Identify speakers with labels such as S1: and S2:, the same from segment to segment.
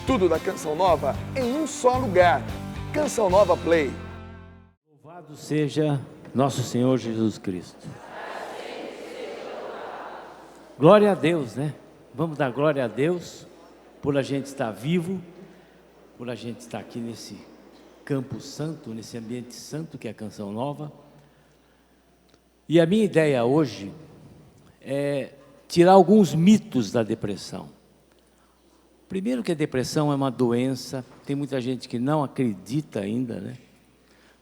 S1: Tudo da Canção Nova em um só lugar. Canção Nova Play.
S2: Louvado seja nosso Senhor Jesus Cristo. Glória a Deus, né? Vamos dar glória a Deus por a gente estar vivo, por a gente estar aqui nesse campo santo, nesse ambiente santo que é a Canção Nova. E a minha ideia hoje é tirar alguns mitos da depressão. Primeiro que a depressão é uma doença, tem muita gente que não acredita ainda, né?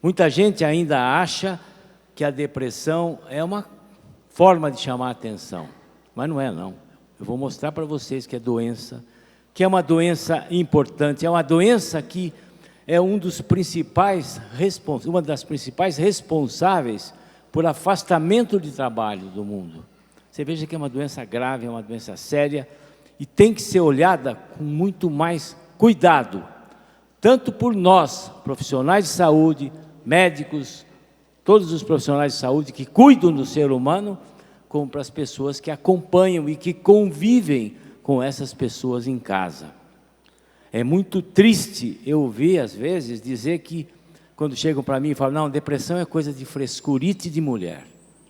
S2: Muita gente ainda acha que a depressão é uma forma de chamar a atenção, mas não é não. Eu vou mostrar para vocês que é doença, que é uma doença importante, é uma doença que é uma das principais responsáveis por afastamento de trabalho do mundo. Você veja que é uma doença grave, é uma doença séria, e tem que ser olhada com muito mais cuidado, tanto por nós, profissionais de saúde, médicos, todos os profissionais de saúde que cuidam do ser humano, como para as pessoas que acompanham e que convivem com essas pessoas em casa. É muito triste eu ouvir, às vezes, dizer que, quando chegam para mim e falam, não, depressão é coisa de frescurite de mulher,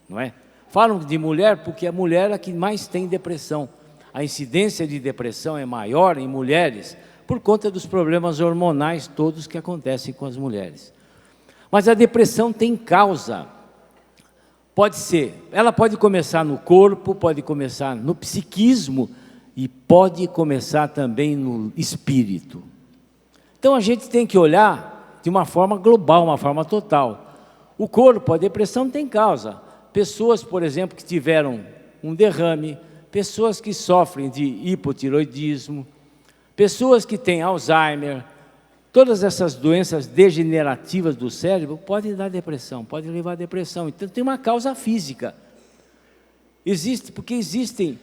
S2: não é? Falam de mulher porque a mulher é a que mais tem depressão. A incidência de depressão é maior em mulheres por conta dos problemas hormonais todos que acontecem com as mulheres. Mas a depressão tem causa. Ela pode começar no corpo, pode começar no psiquismo e pode começar também no espírito. Então a gente tem que olhar de uma forma global, uma forma total. O corpo, a depressão tem causa. Pessoas, por exemplo, que tiveram um derrame, pessoas que sofrem de hipotiroidismo, pessoas que têm Alzheimer, todas essas doenças degenerativas do cérebro podem dar depressão, podem levar à depressão. Então tem uma causa física. Porque existem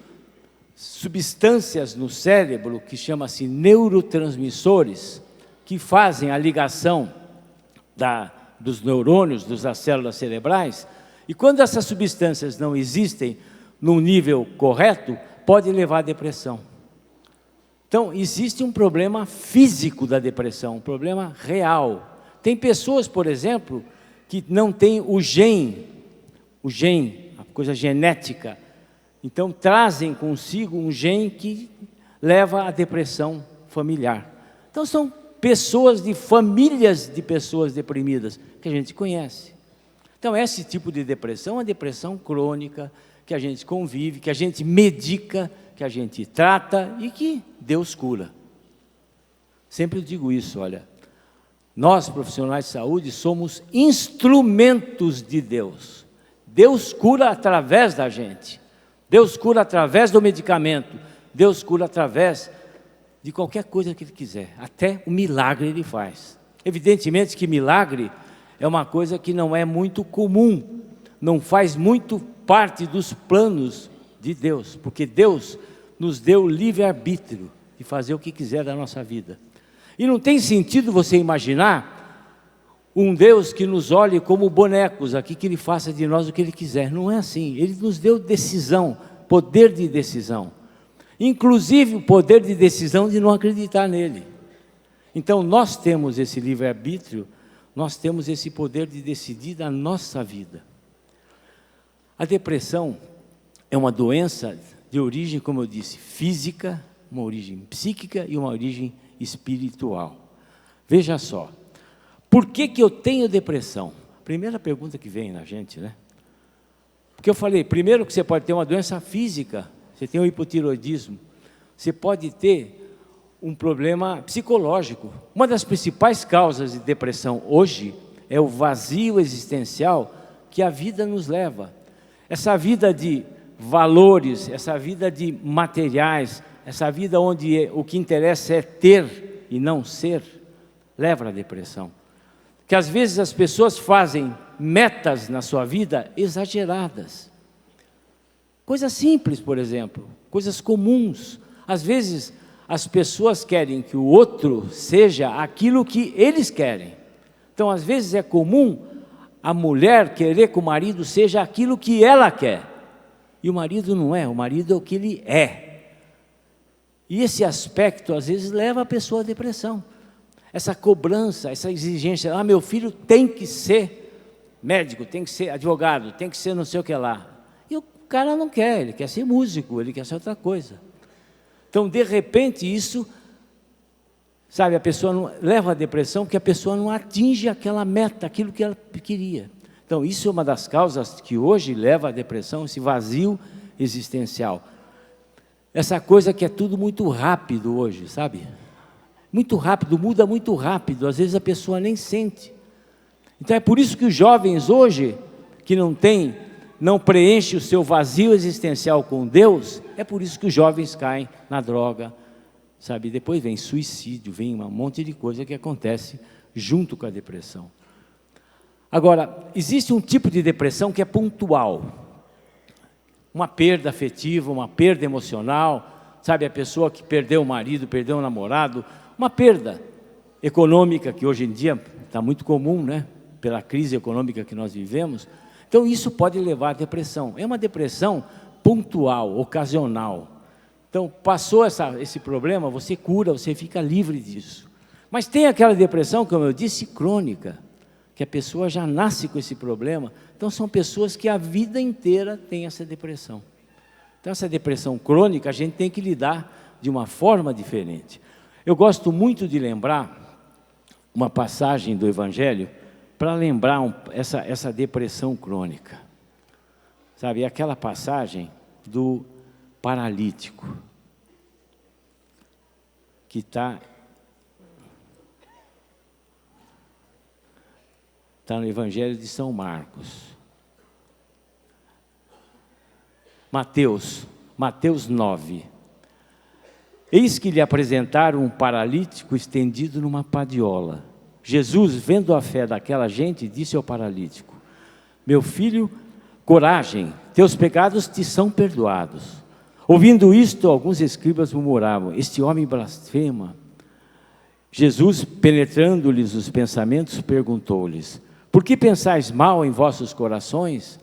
S2: substâncias no cérebro que chama-se neurotransmissores, que fazem a ligação dos neurônios, das células cerebrais, e quando essas substâncias não existem no nível correto, pode levar à depressão. Então, existe um problema físico da depressão, um problema real. Tem pessoas, por exemplo, que não têm o gene, a coisa genética. Então, trazem consigo um gene que leva à depressão familiar. Então, são pessoas de famílias de pessoas deprimidas que a gente conhece. Então, esse tipo de depressão é uma depressão crônica, que a gente convive, que a gente medica, que a gente trata e que Deus cura. Sempre digo isso, olha, nós profissionais de saúde somos instrumentos de Deus. Deus cura através da gente, Deus cura através do medicamento, Deus cura através de qualquer coisa que Ele quiser, até o milagre Ele faz. Evidentemente que milagre é uma coisa que não é muito comum, não faz muito parte dos planos de Deus, porque Deus nos deu livre-arbítrio de fazer o que quiser da nossa vida. E não tem sentido você imaginar um Deus que nos olhe como bonecos aqui, que Ele faça de nós o que Ele quiser. Não é assim. Ele nos deu decisão, poder de decisão, inclusive o poder de decisão de não acreditar nele. Então nós temos esse livre-arbítrio, nós temos esse poder de decidir da nossa vida. A depressão é uma doença de origem, como eu disse, física, uma origem psíquica e uma origem espiritual. Veja só, por que eu tenho depressão? Primeira pergunta que vem na gente, né? Porque eu falei, primeiro que você pode ter uma doença física, você tem um hipotiroidismo, você pode ter um problema psicológico. Uma das principais causas de depressão hoje é o vazio existencial que a vida nos leva. Essa vida de valores, essa vida de materiais, essa vida onde o que interessa é ter e não ser, leva à depressão. Que às vezes as pessoas fazem metas na sua vida exageradas. Coisas simples, por exemplo, coisas comuns. Às vezes as pessoas querem que o outro seja aquilo que eles querem. Então, às vezes é comum a mulher querer que o marido seja aquilo que ela quer. E o marido não é, o marido é o que ele é. E esse aspecto, às vezes, leva a pessoa à depressão. Essa cobrança, essa exigência, meu filho tem que ser médico, tem que ser advogado, tem que ser não sei o que lá. E o cara não quer, ele quer ser músico, ele quer ser outra coisa. Então, de repente, isso, sabe, a pessoa não, leva à depressão porque a pessoa não atinge aquela meta, aquilo que ela queria. Então, isso é uma das causas que hoje leva à depressão, esse vazio existencial. Essa coisa que é tudo muito rápido hoje, sabe? Muito rápido, muda muito rápido, às vezes a pessoa nem sente. Então é por isso que os jovens hoje, que não preenchem o seu vazio existencial com Deus, é por isso que os jovens caem na droga, sabe? Depois vem suicídio, vem um monte de coisa que acontece junto com a depressão. Agora, existe um tipo de depressão que é pontual. Uma perda afetiva, uma perda emocional, sabe? A pessoa que perdeu o marido, perdeu o namorado, uma perda econômica, que hoje em dia está muito comum, né? Pela crise econômica que nós vivemos. Então, isso pode levar à depressão. É uma depressão pontual, ocasional. Então, passou esse problema, você cura, você fica livre disso. Mas tem aquela depressão, como eu disse, crônica, que a pessoa já nasce com esse problema. Então, são pessoas que a vida inteira têm essa depressão. Então, essa depressão crônica, a gente tem que lidar de uma forma diferente. Eu gosto muito de lembrar uma passagem do Evangelho para lembrar essa depressão crônica. Sabe, aquela passagem do paralítico, que está no Evangelho de São Marcos. Mateus 9. Eis que lhe apresentaram um paralítico estendido numa padiola. Jesus, vendo a fé daquela gente, disse ao paralítico: meu filho, coragem, teus pecados te são perdoados. Ouvindo isto, alguns escribas murmuravam: este homem blasfema. Jesus, penetrando-lhes os pensamentos, perguntou-lhes: por que pensais mal em vossos corações?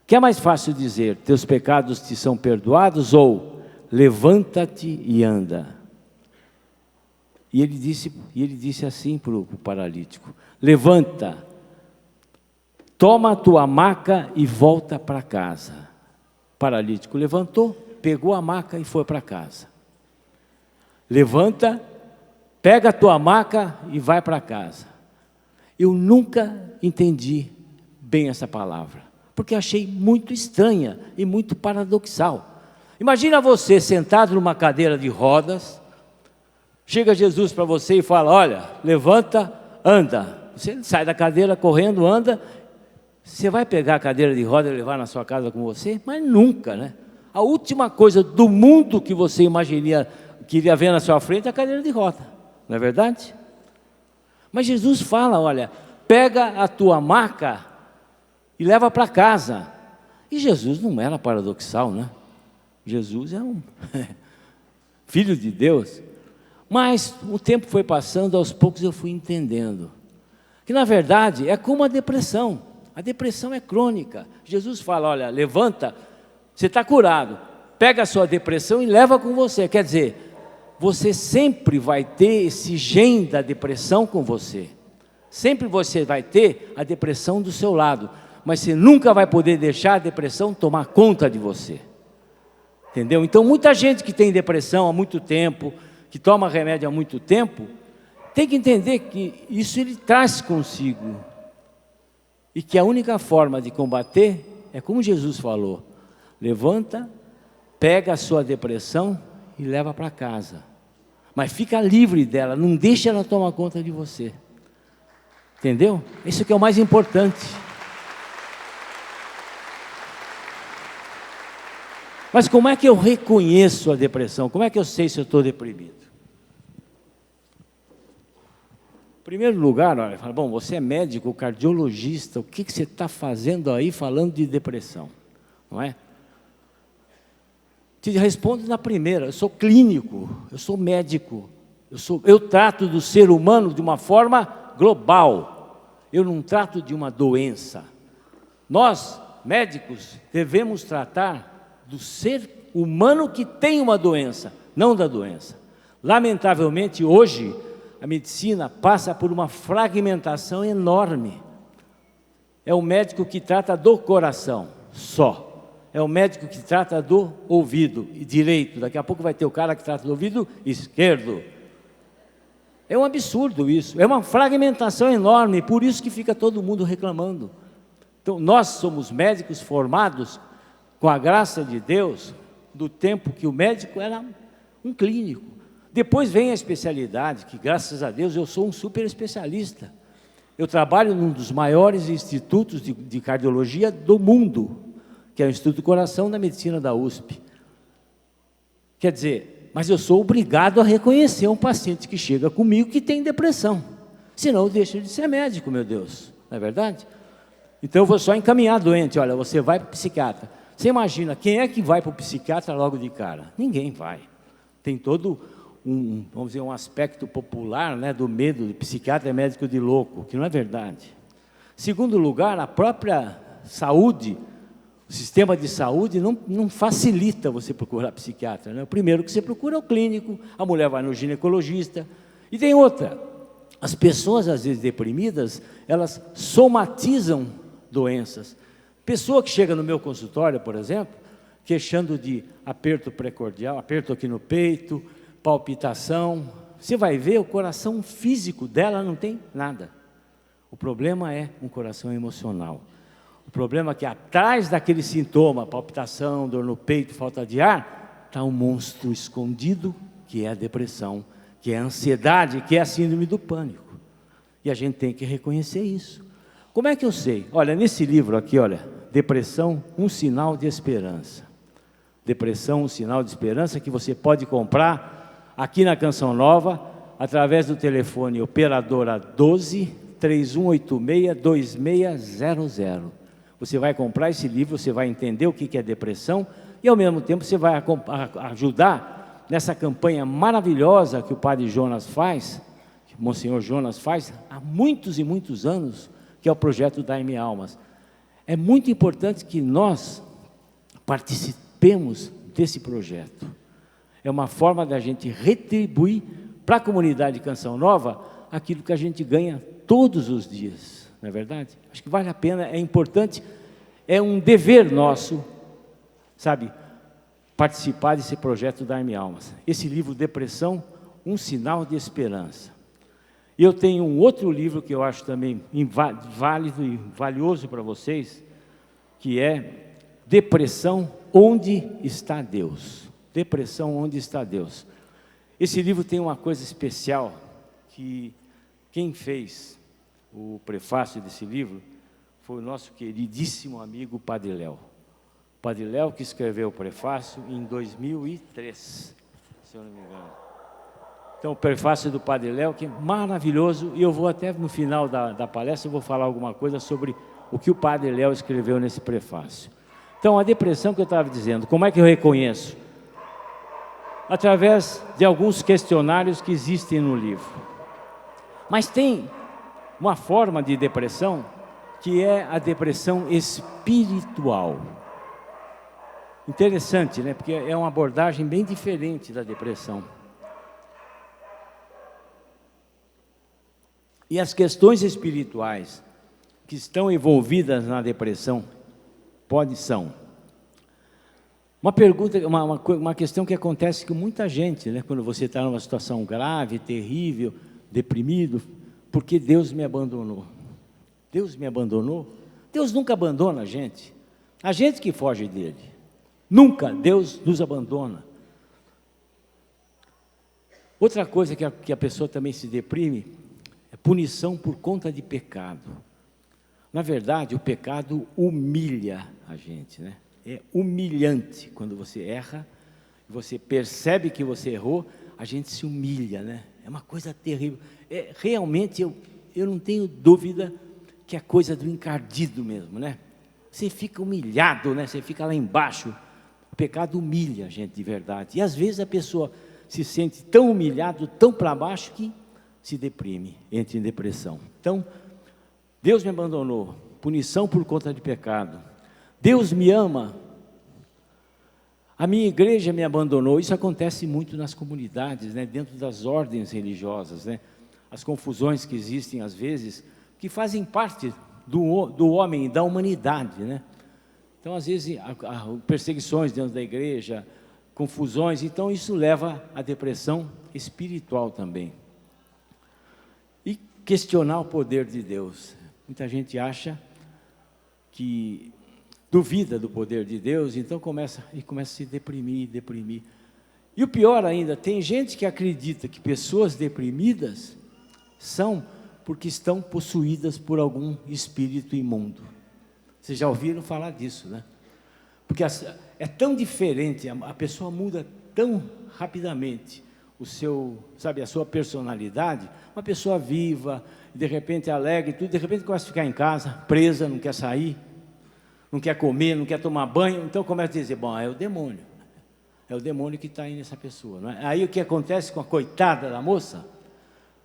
S2: Que é mais fácil dizer: teus pecados te são perdoados, ou levanta-te e anda? E ele disse assim para o paralítico: levanta, toma a tua maca e volta para casa. O paralítico levantou, pegou a maca e foi para casa. Levanta, pega a tua maca e vai para casa. Eu nunca entendi bem essa palavra, porque achei muito estranha e muito paradoxal. Imagina você sentado numa cadeira de rodas, chega Jesus para você e fala: olha, levanta, anda. Você sai da cadeira correndo, anda. Você vai pegar a cadeira de roda e levar na sua casa com você? Mas nunca, né? A última coisa do mundo que você imaginaria, queria ver na sua frente, é a cadeira de roda, não é verdade? Mas Jesus fala: olha, pega a tua maca e leva para casa. E Jesus não era paradoxal, né? Jesus é um filho de Deus. Mas o tempo foi passando, aos poucos eu fui entendendo que, na verdade, é como a depressão. A depressão é crônica. Jesus fala: olha, levanta, você está curado, pega a sua depressão e leva com você. Quer dizer, você sempre vai ter esse gene da depressão com você. Sempre você vai ter a depressão do seu lado, mas você nunca vai poder deixar a depressão tomar conta de você. Entendeu? Então, muita gente que tem depressão há muito tempo, que toma remédio há muito tempo, tem que entender que isso ele traz consigo. E que a única forma de combater é como Jesus falou: levanta, pega a sua depressão e leva para casa. Mas fica livre dela, não deixa ela tomar conta de você. Entendeu? Isso que é o mais importante. Mas como é que eu reconheço a depressão? Como é que eu sei se eu estou deprimido? Em primeiro lugar, olha, fala: bom, você é médico, cardiologista, o que você está fazendo aí falando de depressão? Não é? Te respondo na primeira: eu sou clínico, eu sou médico, eu trato do ser humano de uma forma global, eu não trato de uma doença. Nós, médicos, devemos tratar do ser humano que tem uma doença, não da doença. Lamentavelmente, hoje, a medicina passa por uma fragmentação enorme. É o médico que trata do coração, só. É o médico que trata do ouvido direito. Daqui a pouco vai ter o cara que trata do ouvido esquerdo. É um absurdo isso. É uma fragmentação enorme, por isso que fica todo mundo reclamando. Então, nós somos médicos formados com a graça de Deus, do tempo que o médico era um clínico. Depois vem a especialidade, que graças a Deus eu sou um super especialista. Eu trabalho num dos maiores institutos de cardiologia do mundo, que é o Instituto do Coração da Medicina da USP. Quer dizer, mas eu sou obrigado a reconhecer um paciente que chega comigo que tem depressão. Senão eu deixo de ser médico, meu Deus. Não é verdade? Então eu vou só encaminhar doente. Olha, você vai para o psiquiatra. Você imagina, quem é que vai para o psiquiatra logo de cara? Ninguém vai. Tem todo vamos dizer, um aspecto popular, né, do medo de psiquiatra é médico de louco, que não é verdade. Segundo lugar, a própria saúde, o sistema de saúde não facilita você procurar psiquiatra, né? O primeiro que você procura é o clínico, a mulher vai no ginecologista. E tem outra, as pessoas às vezes deprimidas, elas somatizam doenças. Pessoa que chega no meu consultório, por exemplo, queixando de aperto precordial, aperto aqui no peito, palpitação, você vai ver o coração físico dela não tem nada. O problema é um coração emocional. O problema é que atrás daquele sintoma, palpitação, dor no peito, falta de ar, está um monstro escondido, que é a depressão, que é a ansiedade, que é a síndrome do pânico. E a gente tem que reconhecer isso. Como é que eu sei? Olha, nesse livro aqui, olha, Depressão, um sinal de esperança. Depressão, um sinal de esperança, que você pode comprar aqui na Canção Nova, através do telefone operadora 12 3186 2600. Você vai comprar esse livro, você vai entender o que é depressão e, ao mesmo tempo, você vai ajudar nessa campanha maravilhosa que o padre Jonas faz, que o Monsenhor Jonas faz há muitos e muitos anos, que é o projeto Dai-me Almas. É muito importante que nós participemos desse projeto. É uma forma da gente retribuir para a comunidade de Canção Nova aquilo que a gente ganha todos os dias, não é verdade? Acho que vale a pena, é importante, é um dever nosso, sabe, participar desse projeto Dar-me Almas. Esse livro, Depressão, um sinal de esperança. E eu tenho um outro livro que eu acho também válido e valioso para vocês, que é Depressão, onde está Deus? Depressão, onde está Deus? Esse livro tem uma coisa especial, que quem fez o prefácio desse livro foi o nosso queridíssimo amigo Padre Léo. Padre Léo que escreveu o prefácio em 2003, se eu não me engano. Então, o prefácio do Padre Léo, que é maravilhoso, e eu vou até no final da palestra, eu vou falar alguma coisa sobre o que o Padre Léo escreveu nesse prefácio. Então, a depressão que eu estava dizendo, como é que eu reconheço? Através de alguns questionários que existem no livro. Mas tem uma forma de depressão, que é a depressão espiritual. Interessante, né? Porque é uma abordagem bem diferente da depressão. E as questões espirituais que estão envolvidas na depressão são uma pergunta, uma questão que acontece com muita gente, né? Quando você está numa situação grave, terrível, deprimido, por que Deus me abandonou? Deus me abandonou? Deus nunca abandona a gente que foge dele. Nunca Deus nos abandona. Outra coisa que a pessoa também se deprime é punição por conta de pecado. Na verdade, o pecado humilha a gente, né? É humilhante quando você erra, você percebe que você errou, a gente se humilha, né? É uma coisa terrível. Realmente, eu não tenho dúvida que é coisa do encardido mesmo, né? Você fica humilhado, né? Você fica lá embaixo. O pecado humilha a gente de verdade. E às vezes a pessoa se sente tão humilhado, tão para baixo, que se deprime, entra em depressão. Então, Deus me abandonou, punição por conta de pecado. Deus me ama. A minha igreja me abandonou. Isso acontece muito nas comunidades, né? Dentro das ordens religiosas, né? As confusões que existem às vezes, que fazem parte do homem, da humanidade, né? Então, às vezes, perseguições dentro da igreja, confusões, então isso leva à depressão espiritual também. E questionar o poder de Deus. Muita gente acha que duvida do poder de Deus, então começa a se deprimir. E o pior ainda, tem gente que acredita que pessoas deprimidas são porque estão possuídas por algum espírito imundo. Vocês já ouviram falar disso, né? Porque é tão diferente, a pessoa muda tão rapidamente a sua personalidade. Uma pessoa viva, de repente alegre, tudo, de repente começa a ficar em casa, presa, não quer sair, não quer comer, não quer tomar banho, então começa a dizer, bom, é o demônio que está aí nessa pessoa, não é? Aí o que acontece com a coitada da moça?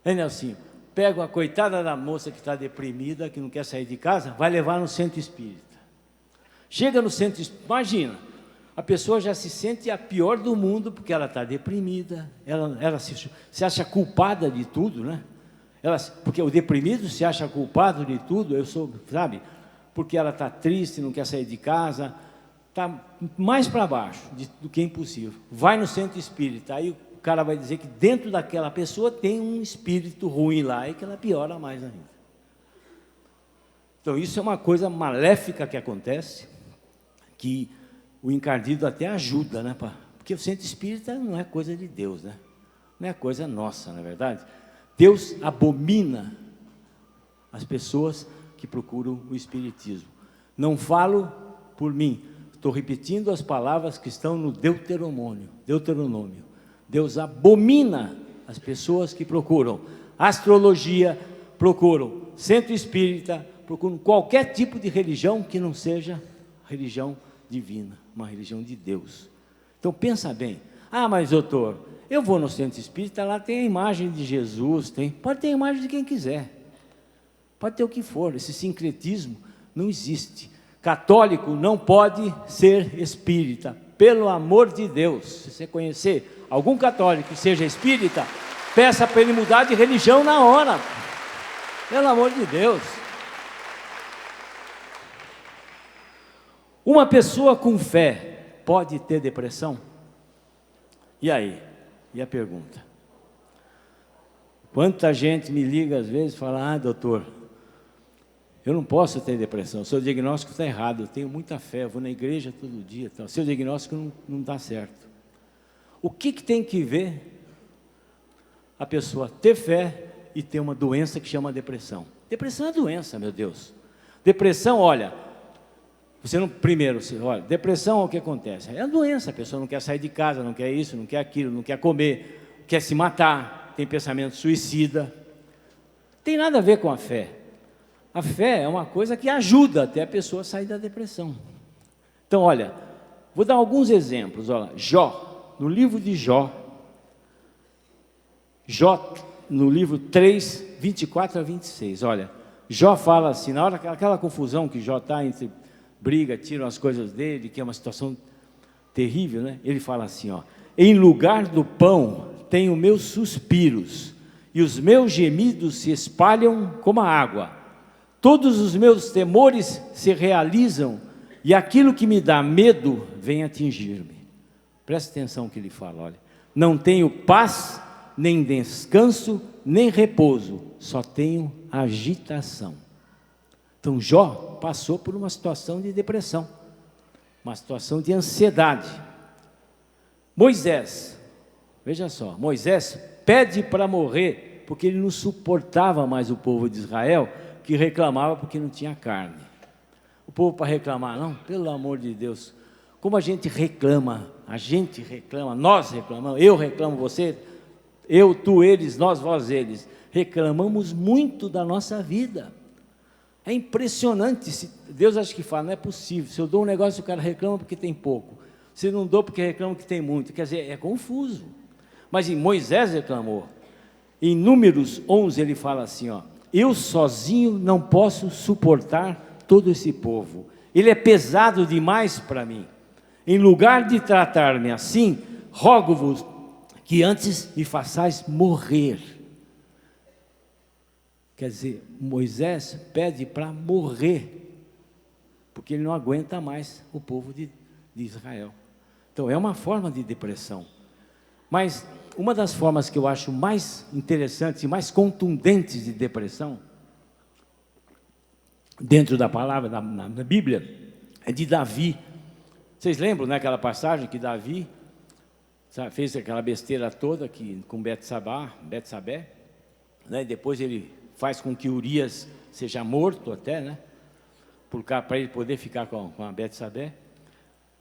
S2: Nelsinho, pega a coitada da moça que está deprimida, que não quer sair de casa, vai levar no centro espírita. Chega no centro espírita, imagina, a pessoa já se sente a pior do mundo, porque ela está deprimida, ela se acha culpada de tudo, né? Porque o deprimido se acha culpado de tudo, sabe? Porque ela está triste, não quer sair de casa, está mais para baixo do que impossível. Vai no centro espírita, aí o cara vai dizer que dentro daquela pessoa tem um espírito ruim lá, e que ela piora mais ainda. Então isso é uma coisa maléfica que acontece, que o encardido até ajuda, né? Porque o centro espírita não é coisa de Deus, né? Não é coisa nossa, não é verdade? Deus abomina as pessoas que procuram o espiritismo. Não falo por mim, estou repetindo as palavras que estão no Deuteronômio. Deus abomina as pessoas que procuram astrologia, procuram centro espírita, procuram qualquer tipo de religião que não seja religião divina, uma religião de Deus. Então pensa bem, mas doutor, eu vou no centro espírita, lá tem a imagem de Jesus, pode ter a imagem de quem quiser, pode ter o que for, esse sincretismo não existe. Católico não pode ser espírita, pelo amor de Deus. Se você conhecer algum católico que seja espírita, peça para ele mudar de religião na hora, pelo amor de Deus. Uma pessoa com fé pode ter depressão? E aí? E a pergunta? Quanta gente me liga às vezes e fala, doutor, eu não posso ter depressão, seu diagnóstico está errado, eu tenho muita fé, eu vou na igreja todo dia, então, seu diagnóstico não está certo. O que tem que ver a pessoa ter fé e ter uma doença que chama depressão? Depressão é doença, meu Deus. Depressão, olha, depressão, o que acontece? É a doença, a pessoa não quer sair de casa, não quer isso, não quer aquilo, não quer comer, quer se matar, tem pensamento suicida. Não tem nada a ver com a fé. A fé é uma coisa que ajuda até a pessoa a sair da depressão. Então, olha, vou dar alguns exemplos. Olha, Jó, no livro de Jó, no livro 3, 24 a 26, olha, Jó fala assim, na hora aquela confusão que Jó está entre briga, tiram as coisas dele, que é uma situação terrível, né? Ele fala assim, em lugar do pão tenho meus suspiros, e os meus gemidos se espalham como a água. Todos os meus temores se realizam, e aquilo que me dá medo vem atingir-me. Presta atenção no que ele fala, olha. Não tenho paz, nem descanso, nem repouso, só tenho agitação. Então Jó passou por uma situação de depressão, uma situação de ansiedade. Moisés, veja só, Moisés pede para morrer, porque ele não suportava mais o povo de Israel, que reclamava porque não tinha carne. O povo para reclamar, não, pelo amor de Deus, como a gente reclama, nós reclamamos, eu reclamo, você, eu, tu, eles, nós, vós, eles, reclamamos muito da nossa vida. É impressionante, Deus acha que fala, não é possível, se eu dou um negócio o cara reclama porque tem pouco, se não dou porque reclama que tem muito, quer dizer, é confuso. Mas em Moisés reclamou, em Números 11 ele fala assim, eu sozinho não posso suportar todo esse povo, ele é pesado demais para mim, em lugar de tratar-me assim, rogo-vos que antes me façais morrer. Quer dizer, Moisés pede para morrer, porque ele não aguenta mais o povo de Israel. Então, é uma forma de depressão. Mas uma das formas que eu acho mais interessantes e mais contundentes de depressão, dentro da palavra, na Bíblia, é de Davi. Vocês lembram, né, aquela passagem que Davi fez aquela besteira toda com Betsabé, né, e depois ele faz com que Urias seja morto até, né, para ele poder ficar com a Betsabé.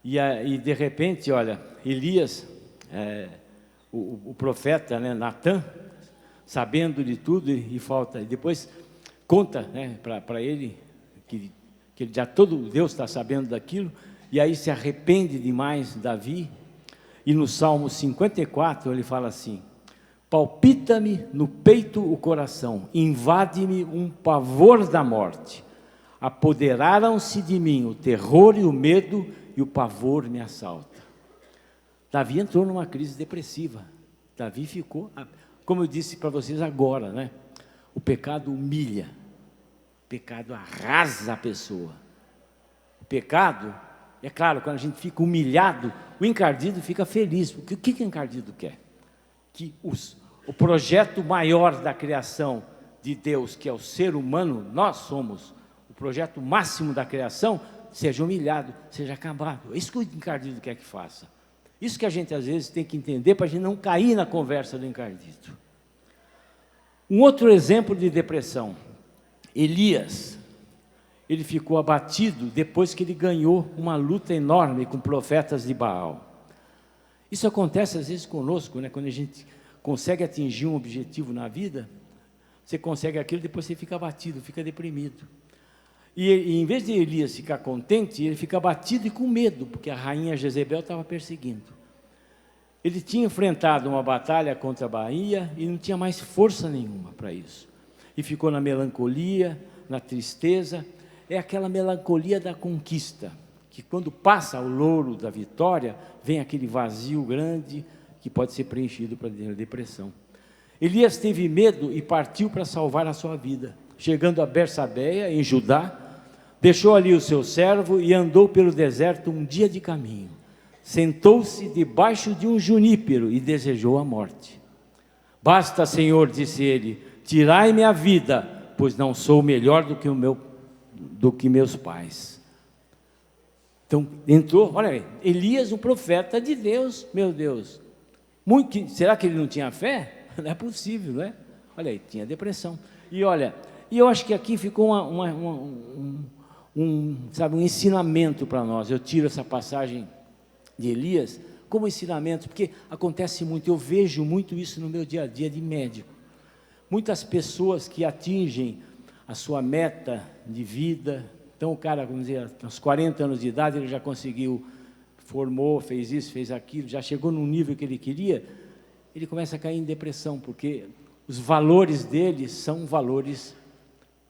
S2: E de repente, olha, Elias, o profeta, né, Natã, sabendo de tudo e depois conta, né, para ele que ele todo Deus está sabendo daquilo, e aí se arrepende demais Davi. E no Salmo 54 ele fala assim: palpita-me no peito o coração, invade-me um pavor da morte, apoderaram-se de mim o terror e o medo, e o pavor me assalta. Davi entrou numa crise depressiva. Davi ficou, como eu disse para vocês agora, né? O pecado humilha, o pecado arrasa a pessoa. O pecado, é claro, quando a gente fica humilhado, o encardido fica feliz. O que o encardido quer? Que o projeto maior da criação de Deus, que é o ser humano, nós somos o projeto máximo da criação, seja humilhado, seja acabado. É isso que o encardido quer que faça. Isso que a gente às vezes tem que entender para a gente não cair na conversa do encardido. Um outro exemplo de depressão, Elias. Ele ficou abatido depois que ele ganhou uma luta enorme com profetas de Baal. Isso acontece às vezes conosco, né? Quando a gente consegue atingir um objetivo na vida, você consegue aquilo, depois você fica abatido, fica deprimido. E em vez de Elias ficar contente, ele fica abatido e com medo, porque a rainha Jezebel estava perseguindo. Ele tinha enfrentado uma batalha contra a Bahia e não tinha mais força nenhuma para isso. E ficou na melancolia, na tristeza. É aquela melancolia da conquista, que quando passa o louro da vitória, vem aquele vazio grande que pode ser preenchido para a depressão. Elias teve medo e partiu para salvar a sua vida. Chegando a Bersabeia, em Judá, deixou ali o seu servo e andou pelo deserto um dia de caminho. Sentou-se debaixo de um junípero e desejou a morte. Basta, Senhor, disse ele, tirai-me a vida, pois não sou melhor do que meus pais. Então, entrou, olha aí, Elias, um profeta de Deus, meu Deus. Será que ele não tinha fé? Não é possível, não é? Olha aí, tinha depressão. E olha, eu acho que aqui ficou um ensinamento para nós. Eu tiro essa passagem de Elias como ensinamento, porque acontece muito, eu vejo muito isso no meu dia a dia de médico. Muitas pessoas que atingem a sua meta de vida, então o cara, vamos dizer, aos 40 anos de idade, ele já conseguiu, formou, fez isso, fez aquilo, já chegou num nível que ele queria, ele começa a cair em depressão, porque os valores dele são valores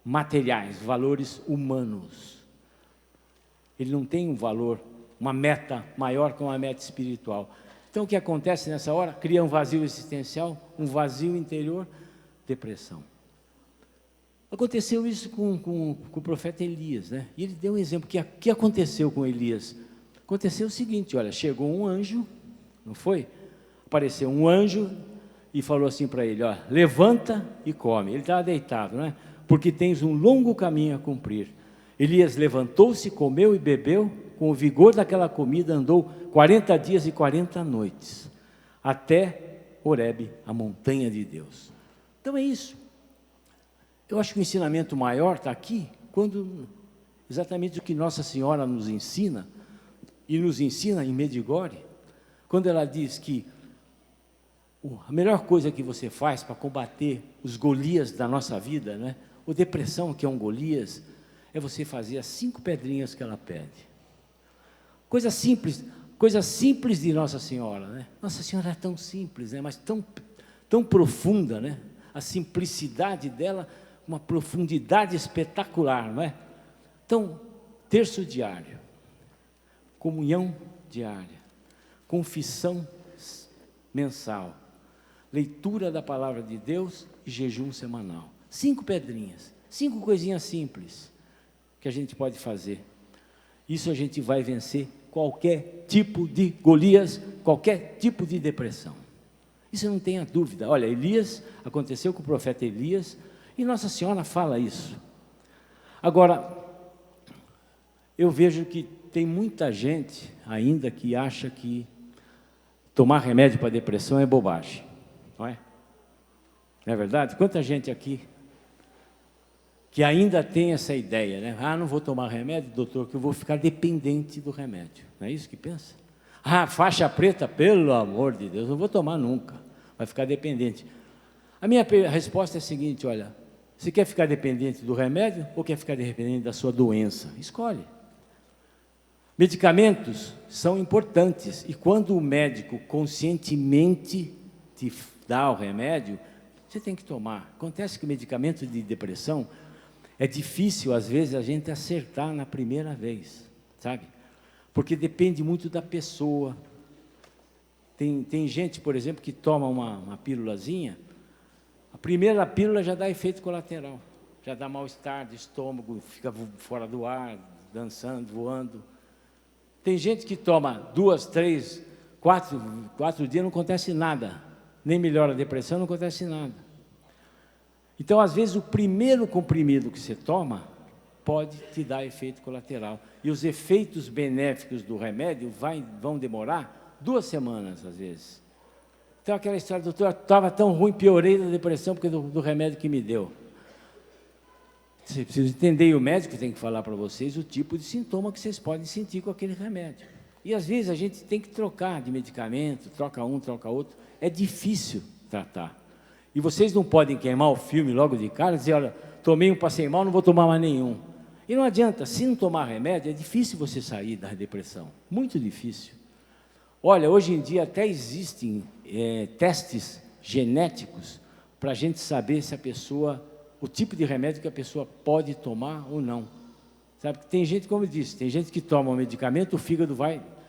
S2: materiais, valores humanos. Ele não tem um valor, uma meta maior que uma meta espiritual. Então o que acontece nessa hora? Cria um vazio existencial, um vazio interior, depressão. Aconteceu isso com o profeta Elias, né? E ele deu um exemplo. O que aconteceu com Elias? Aconteceu o seguinte, olha, chegou um anjo, não foi? Apareceu um anjo e falou assim para ele, ó, levanta e come. Ele estava deitado, né? Porque tens um longo caminho a cumprir. Elias levantou-se, comeu e bebeu, com o vigor daquela comida andou 40 dias e 40 noites, até Horebe, a montanha de Deus. Então é isso. Eu acho que o ensinamento maior está aqui, quando exatamente o que Nossa Senhora nos ensina, e nos ensina em Medjugorje, quando ela diz que a melhor coisa que você faz para combater os Golias da nossa vida, né? O depressão, que é um Golias, é você fazer as 5 pedrinhas que ela pede. Coisa simples de Nossa Senhora, né? Nossa Senhora é tão simples, né? Mas tão profunda, né? A simplicidade dela, uma profundidade espetacular, não é? Então, terço diário, comunhão diária, confissão mensal, leitura da palavra de Deus e jejum semanal. 5 pedrinhas, 5 coisinhas simples que a gente pode fazer. Isso a gente vai vencer qualquer tipo de Golias, qualquer tipo de depressão. Isso não tenha dúvida. Olha, Elias, aconteceu com o profeta Elias, e Nossa Senhora fala isso. Agora, eu vejo que tem muita gente ainda que acha que tomar remédio para depressão é bobagem, não é? Não é verdade? Quanta gente aqui que ainda tem essa ideia, né? Ah, não vou tomar remédio, doutor, que eu vou ficar dependente do remédio. Não é isso que pensa? Ah, faixa preta, pelo amor de Deus, não vou tomar nunca, vai ficar dependente. A minha resposta é a seguinte, olha, você quer ficar dependente do remédio ou quer ficar dependente da sua doença? Escolhe. Medicamentos são importantes, e quando o médico conscientemente te dá o remédio, você tem que tomar. Acontece que o medicamento de depressão é difícil, às vezes, a gente acertar na primeira vez, sabe? Porque depende muito da pessoa. Tem gente, por exemplo, que toma uma pílulazinha, a primeira pílula já dá efeito colateral, já dá mal-estar de estômago, fica fora do ar, dançando, voando. Tem gente que toma 2, 3, 4 dias, não acontece nada, nem melhora a depressão, não acontece nada. Então, às vezes, o primeiro comprimido que você toma pode te dar efeito colateral. E os efeitos benéficos do remédio vão demorar 2 semanas, às vezes. Então, aquela história, doutor, estava tão ruim, piorei da depressão porque do remédio que me deu. Você precisa entender, e o médico tem que falar para vocês o tipo de sintoma que vocês podem sentir com aquele remédio. E, às vezes, a gente tem que trocar de medicamento, troca um, troca outro. É difícil tratar. E vocês não podem queimar o filme logo de cara e dizer, olha, tomei um, passei mal, não vou tomar mais nenhum. E não adianta, se não tomar remédio, é difícil você sair da depressão, muito difícil. Olha, hoje em dia até existem testes genéticos para a gente saber se a pessoa, o tipo de remédio que a pessoa pode tomar ou não. Sabe, tem gente, como eu disse, tem gente que toma um medicamento, o fígado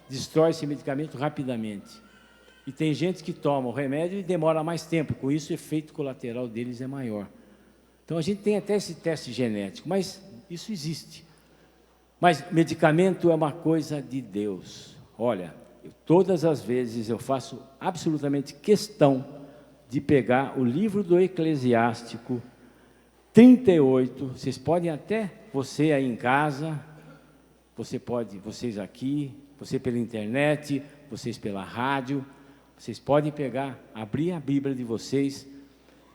S2: destrói esse medicamento rapidamente. E tem gente que toma o remédio e demora mais tempo, com isso o efeito colateral deles é maior. Então a gente tem até esse teste genético, mas isso existe. Mas medicamento é uma coisa de Deus. Olha, todas as vezes eu faço absolutamente questão de pegar o livro do Eclesiástico 38, vocês podem até, você aí em casa, vocês aqui, você pela internet, vocês pela rádio, vocês podem pegar, abrir a Bíblia de vocês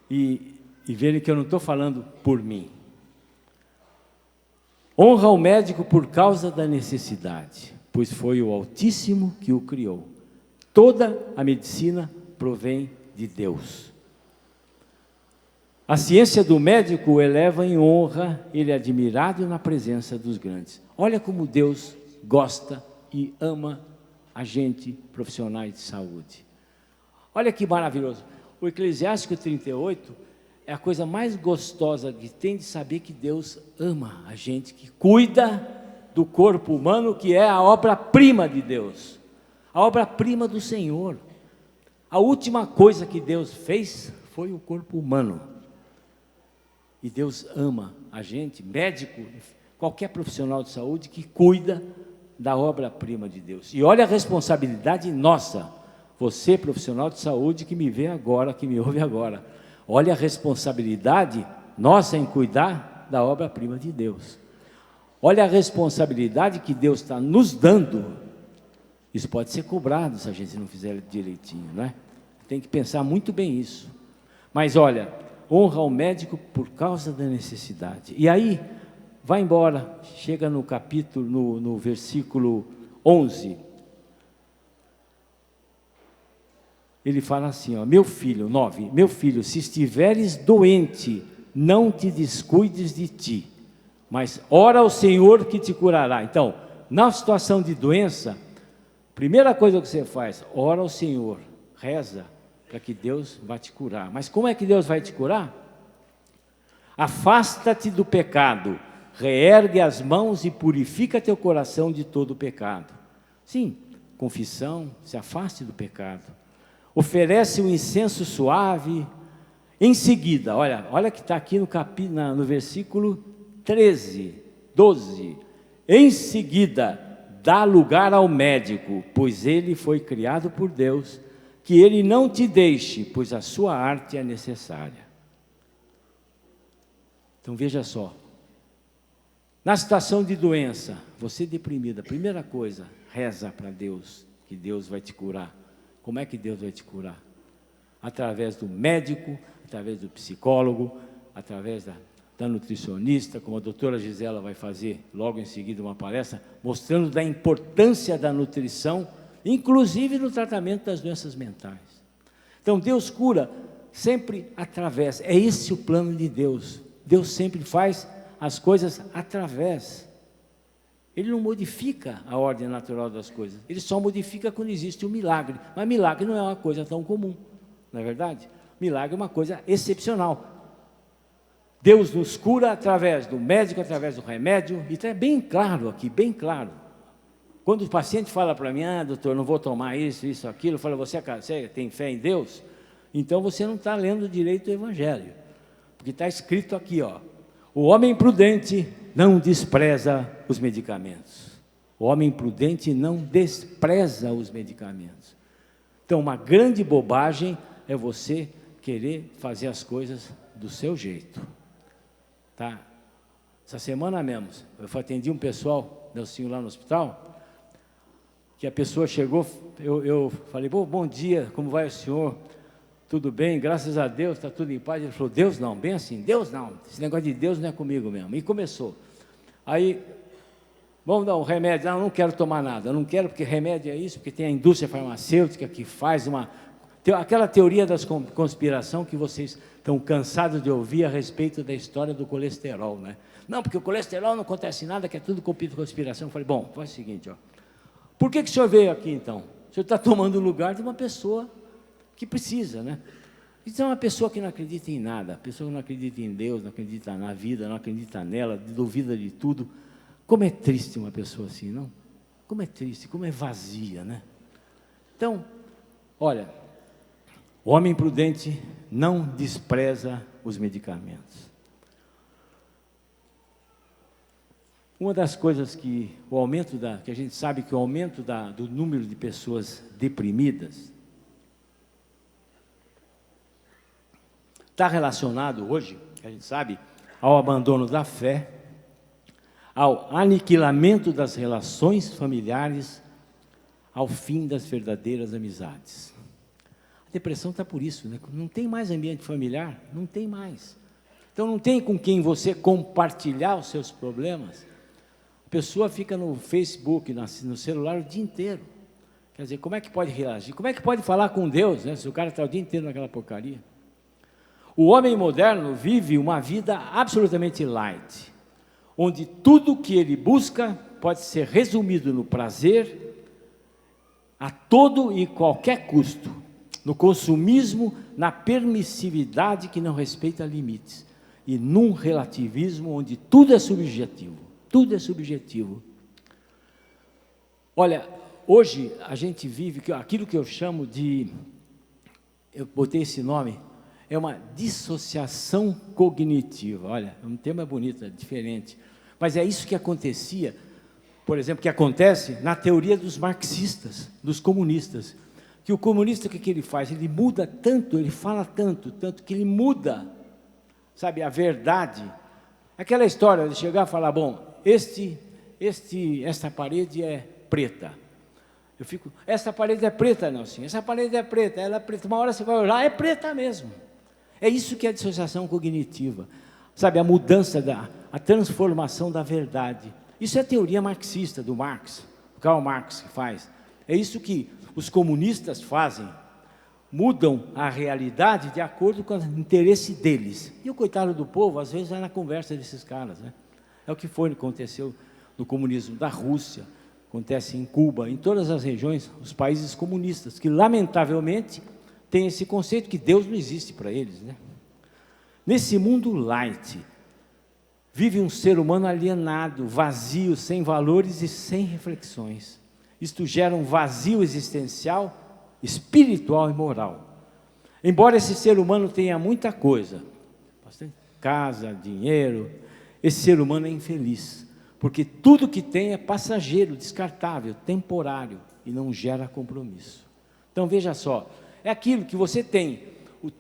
S2: e verem que eu não estou falando por mim. Honra o médico por causa da necessidade, pois foi o Altíssimo que o criou. Toda a medicina provém de Deus. A ciência do médico o eleva em honra, ele é admirado na presença dos grandes. Olha como Deus gosta e ama a gente, profissionais de saúde. Olha que maravilhoso. O Eclesiástico 38 é a coisa mais gostosa que tem de saber que Deus ama a gente, que cuida do corpo humano, que é a obra-prima de Deus, a obra-prima do Senhor. A última coisa que Deus fez foi o corpo humano. E Deus ama a gente, médico, qualquer profissional de saúde que cuida da obra-prima de Deus. E olha a responsabilidade nossa. Você, profissional de saúde, que me vê agora, que me ouve agora, olha a responsabilidade nossa em cuidar da obra-prima de Deus. Olha a responsabilidade que Deus está nos dando. Isso pode ser cobrado se a gente não fizer direitinho, não é? Tem que pensar muito bem isso. Mas olha, honra o médico por causa da necessidade. E aí, vai embora, chega no capítulo, no versículo 11. Ele fala assim, ó, meu filho, 9, meu filho, se estiveres doente, não te descuides de ti, mas ora ao Senhor que te curará. Então, na situação de doença, primeira coisa que você faz, ora ao Senhor, reza, para que Deus vá te curar. Mas como é que Deus vai te curar? Afasta-te do pecado, reergue as mãos e purifica teu coração de todo o pecado. Sim, confissão, se afaste do pecado. Oferece um incenso suave. Em seguida, olha que está aqui no versículo 13, 12. Em seguida, dá lugar ao médico, pois ele foi criado por Deus, que ele não te deixe, pois a sua arte é necessária. Então veja só, na situação de doença, você deprimida, primeira coisa, reza para Deus, que Deus vai te curar. Como é que Deus vai te curar? Através do médico, através do psicólogo, através da nutricionista, como a doutora Gisela vai fazer logo em seguida uma palestra, mostrando da importância da nutrição, inclusive no tratamento das doenças mentais. Então Deus cura sempre através, é esse o plano de Deus. Deus sempre faz as coisas através. Ele não modifica a ordem natural das coisas, ele só modifica quando existe um milagre. Mas milagre não é uma coisa tão comum, não é verdade? Milagre é uma coisa excepcional. Deus nos cura através do médico, através do remédio, e está bem claro aqui, bem claro. Quando o paciente fala para mim, doutor, não vou tomar isso, aquilo, eu falo, você tem fé em Deus? Então você não está lendo direito o Evangelho, porque está escrito aqui, o homem prudente não despreza os medicamentos. O homem prudente não despreza os medicamentos. Então, uma grande bobagem é você querer fazer as coisas do seu jeito. Tá? Essa semana mesmo, eu atendi um pessoal, Nelsinho, lá no hospital, que a pessoa chegou, eu falei, bom dia, como vai o senhor? Tudo bem, graças a Deus, está tudo em paz. Ele falou, Deus não, bem assim, Deus não, esse negócio de Deus não é comigo mesmo. E começou. Aí, vamos dar um remédio, não quero tomar nada, eu não quero porque remédio é isso, porque tem a indústria farmacêutica que faz aquela teoria da conspiração que vocês estão cansados de ouvir a respeito da história do colesterol, né? Não, porque o colesterol não acontece nada, que é tudo conspiração. Eu falei, faz o seguinte, por que o senhor veio aqui então? O senhor está tomando o lugar de uma pessoa que precisa, né? Então é uma pessoa que não acredita em nada, pessoa que não acredita em Deus, não acredita na vida, não acredita nela, duvida de tudo. Como é triste uma pessoa assim, não? Como é triste, como é vazia, né? Então, olha, o homem prudente não despreza os medicamentos. Uma das coisas que a gente sabe que o aumento do número de pessoas deprimidas está relacionado hoje, a gente sabe, ao abandono da fé, ao aniquilamento das relações familiares, ao fim das verdadeiras amizades. A depressão está por isso, né? Não tem mais ambiente familiar, não tem mais. Então não tem com quem você compartilhar os seus problemas. A pessoa fica no Facebook, no celular o dia inteiro. Quer dizer, como é que pode reagir? Como é que pode falar com Deus, né, se o cara está o dia inteiro naquela porcaria? O homem moderno vive uma vida absolutamente light, onde tudo que ele busca pode ser resumido no prazer, a todo e qualquer custo, no consumismo, na permissividade que não respeita limites, e num relativismo onde tudo é subjetivo, tudo é subjetivo. Olha, hoje a gente vive aquilo que eu chamo de, eu botei esse nome, é uma dissociação cognitiva. Olha, um tema bonito, é diferente. Mas é isso que acontecia, por exemplo, que acontece na teoria dos marxistas, dos comunistas. Que o comunista, o que ele faz? Ele muda tanto, ele fala tanto que ele muda, sabe, a verdade. Aquela história de chegar e falar, esta parede é preta. Essa parede é preta, Nelson, essa parede é preta, ela é preta. Uma hora você vai olhar, é preta mesmo. É isso que é a dissociação cognitiva, sabe, a mudança, a transformação da verdade. Isso é a teoria marxista do Marx, Karl Marx que faz. É isso que os comunistas fazem, mudam a realidade de acordo com o interesse deles. E o coitado do povo, às vezes, vai na conversa desses caras, né? É o que aconteceu no comunismo da Rússia, acontece em Cuba, em todas as regiões, os países comunistas, que lamentavelmente tem esse conceito que Deus não existe para eles, né? Nesse mundo light, vive um ser humano alienado, vazio, sem valores e sem reflexões. Isto gera um vazio existencial, espiritual e moral. Embora esse ser humano tenha muita coisa, bastante casa, dinheiro, esse ser humano é infeliz, porque tudo que tem é passageiro, descartável, temporário e não gera compromisso. Então veja só, é aquilo que você tem,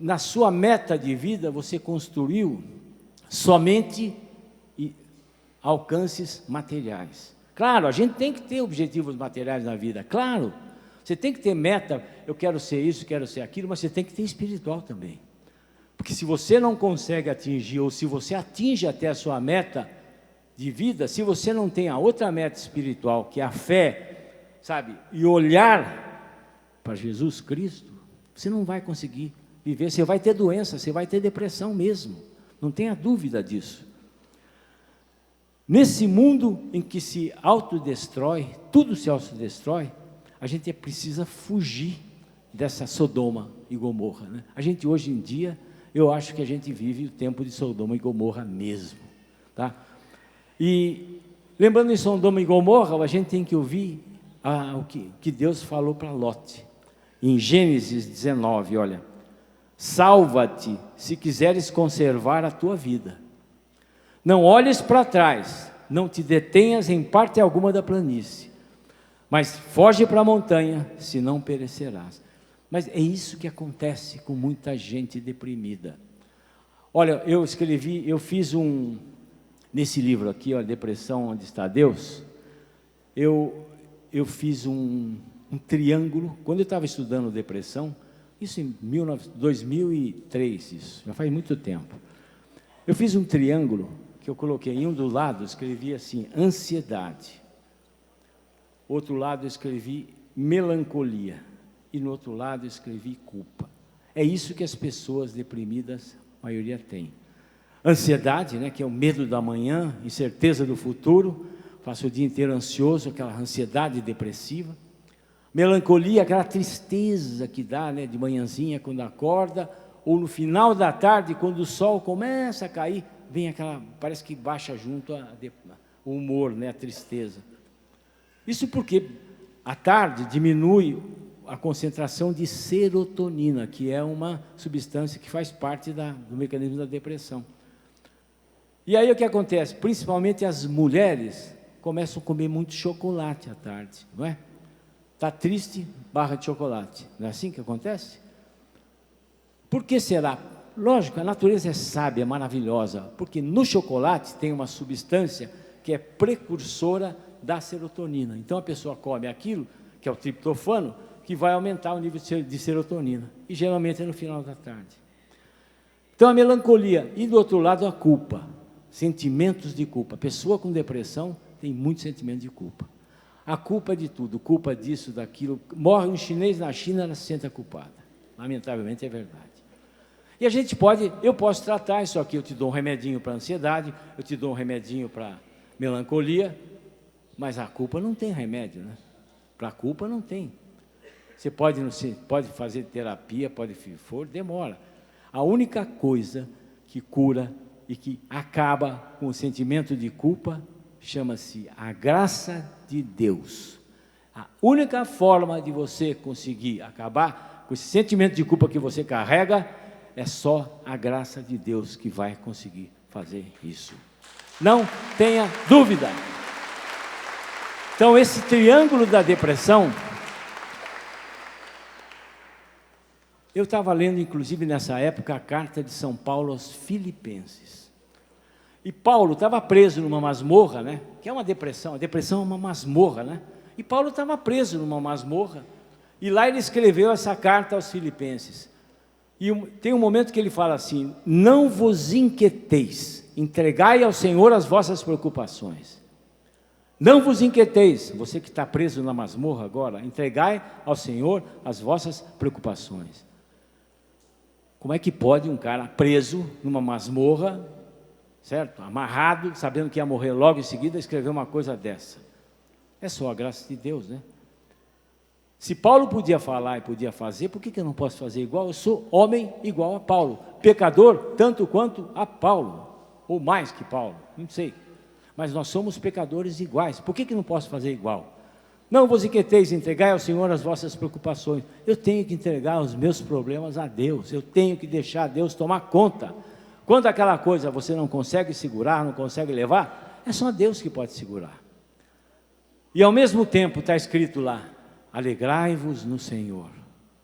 S2: na sua meta de vida você construiu somente alcances materiais. Claro, a gente tem que ter objetivos materiais na vida, claro. Você tem que ter meta, eu quero ser isso, quero ser aquilo, mas você tem que ter espiritual também. Porque se você não consegue atingir, ou se você atinge até a sua meta de vida, se você não tem a outra meta espiritual, que é a fé, sabe, e olhar para Jesus Cristo, você não vai conseguir viver, você vai ter doença, você vai ter depressão mesmo, não tenha dúvida disso. Nesse mundo em que se autodestrói, tudo se autodestrói, a gente precisa fugir dessa Sodoma e Gomorra, né? A gente hoje em dia, eu acho que a gente vive o tempo de Sodoma e Gomorra mesmo, tá? E lembrando em Sodoma e Gomorra, a gente tem que ouvir o que Deus falou para Lote, em Gênesis 19, olha, salva-te se quiseres conservar a tua vida, não olhes para trás, não te detenhas em parte alguma da planície, mas foge para a montanha, senão perecerás. Mas é isso que acontece com muita gente deprimida. Olha, eu fiz nesse livro aqui, ó, Depressão, Onde Está Deus, eu fiz um triângulo, quando eu estava estudando depressão, isso em 2003, isso, já faz muito tempo. Eu fiz um triângulo, que eu coloquei em um do lado, escrevi assim, ansiedade. Outro lado eu escrevi melancolia, e no outro lado eu escrevi culpa. É isso que as pessoas deprimidas, a maioria tem. Ansiedade, né, que é o medo da manhã, incerteza do futuro, passo o dia inteiro ansioso, aquela ansiedade depressiva. Melancolia, aquela tristeza que dá, né, de manhãzinha quando acorda, ou no final da tarde, quando o sol começa a cair, vem aquela, parece que baixa junto o humor, né, a tristeza. Isso porque à tarde diminui a concentração de serotonina, que é uma substância que faz parte do mecanismo da depressão. E aí o que acontece? Principalmente as mulheres começam a comer muito chocolate à tarde, não é? Está triste, barra de chocolate. Não é assim que acontece? Por que será? Lógico, a natureza é sábia, maravilhosa, porque no chocolate tem uma substância que é precursora da serotonina. Então a pessoa come aquilo, que é o triptofano, que vai aumentar o nível de serotonina, e geralmente é no final da tarde. Então a melancolia, e do outro lado a culpa, sentimentos de culpa. A pessoa com depressão tem muito sentimento de culpa. A culpa é de tudo, culpa disso, daquilo. Morre um chinês na China, ela se sente culpada. Lamentavelmente é verdade. E a gente eu posso tratar isso aqui, eu te dou um remedinho para ansiedade, eu te dou um remedinho para melancolia, mas a culpa não tem remédio, né? Para a culpa não tem. Você pode fazer terapia, demora. A única coisa que cura e que acaba com o sentimento de culpa chama-se a graça de Deus. A única forma de você conseguir acabar com esse sentimento de culpa que você carrega é só a graça de Deus que vai conseguir fazer isso. Não tenha dúvida. Então, esse triângulo da depressão, eu estava lendo, inclusive, nessa época, a carta de São Paulo aos Filipenses. E Paulo estava preso numa masmorra, né? Que é uma depressão. A depressão é uma masmorra, né? E Paulo estava preso numa masmorra. E lá ele escreveu essa carta aos Filipenses. E tem um momento que ele fala assim: não vos inquieteis, entregai ao Senhor as vossas preocupações. Não vos inquieteis, você que está preso na masmorra agora, entregai ao Senhor as vossas preocupações. Como é que pode um cara preso numa masmorra, certo? Amarrado, sabendo que ia morrer logo em seguida, escrever uma coisa dessa? É só a graça de Deus, né? Se Paulo podia falar e podia fazer, por que eu não posso fazer igual? Eu sou homem igual a Paulo, pecador tanto quanto a Paulo, ou mais que Paulo, não sei. Mas nós somos pecadores iguais, por que não posso fazer igual? Não vos inquieteis, entregai ao Senhor as vossas preocupações. Eu tenho que entregar os meus problemas a Deus, eu tenho que deixar Deus tomar conta. Quando aquela coisa você não consegue segurar, não consegue levar, é só Deus que pode segurar. E ao mesmo tempo está escrito lá, alegrai-vos no Senhor,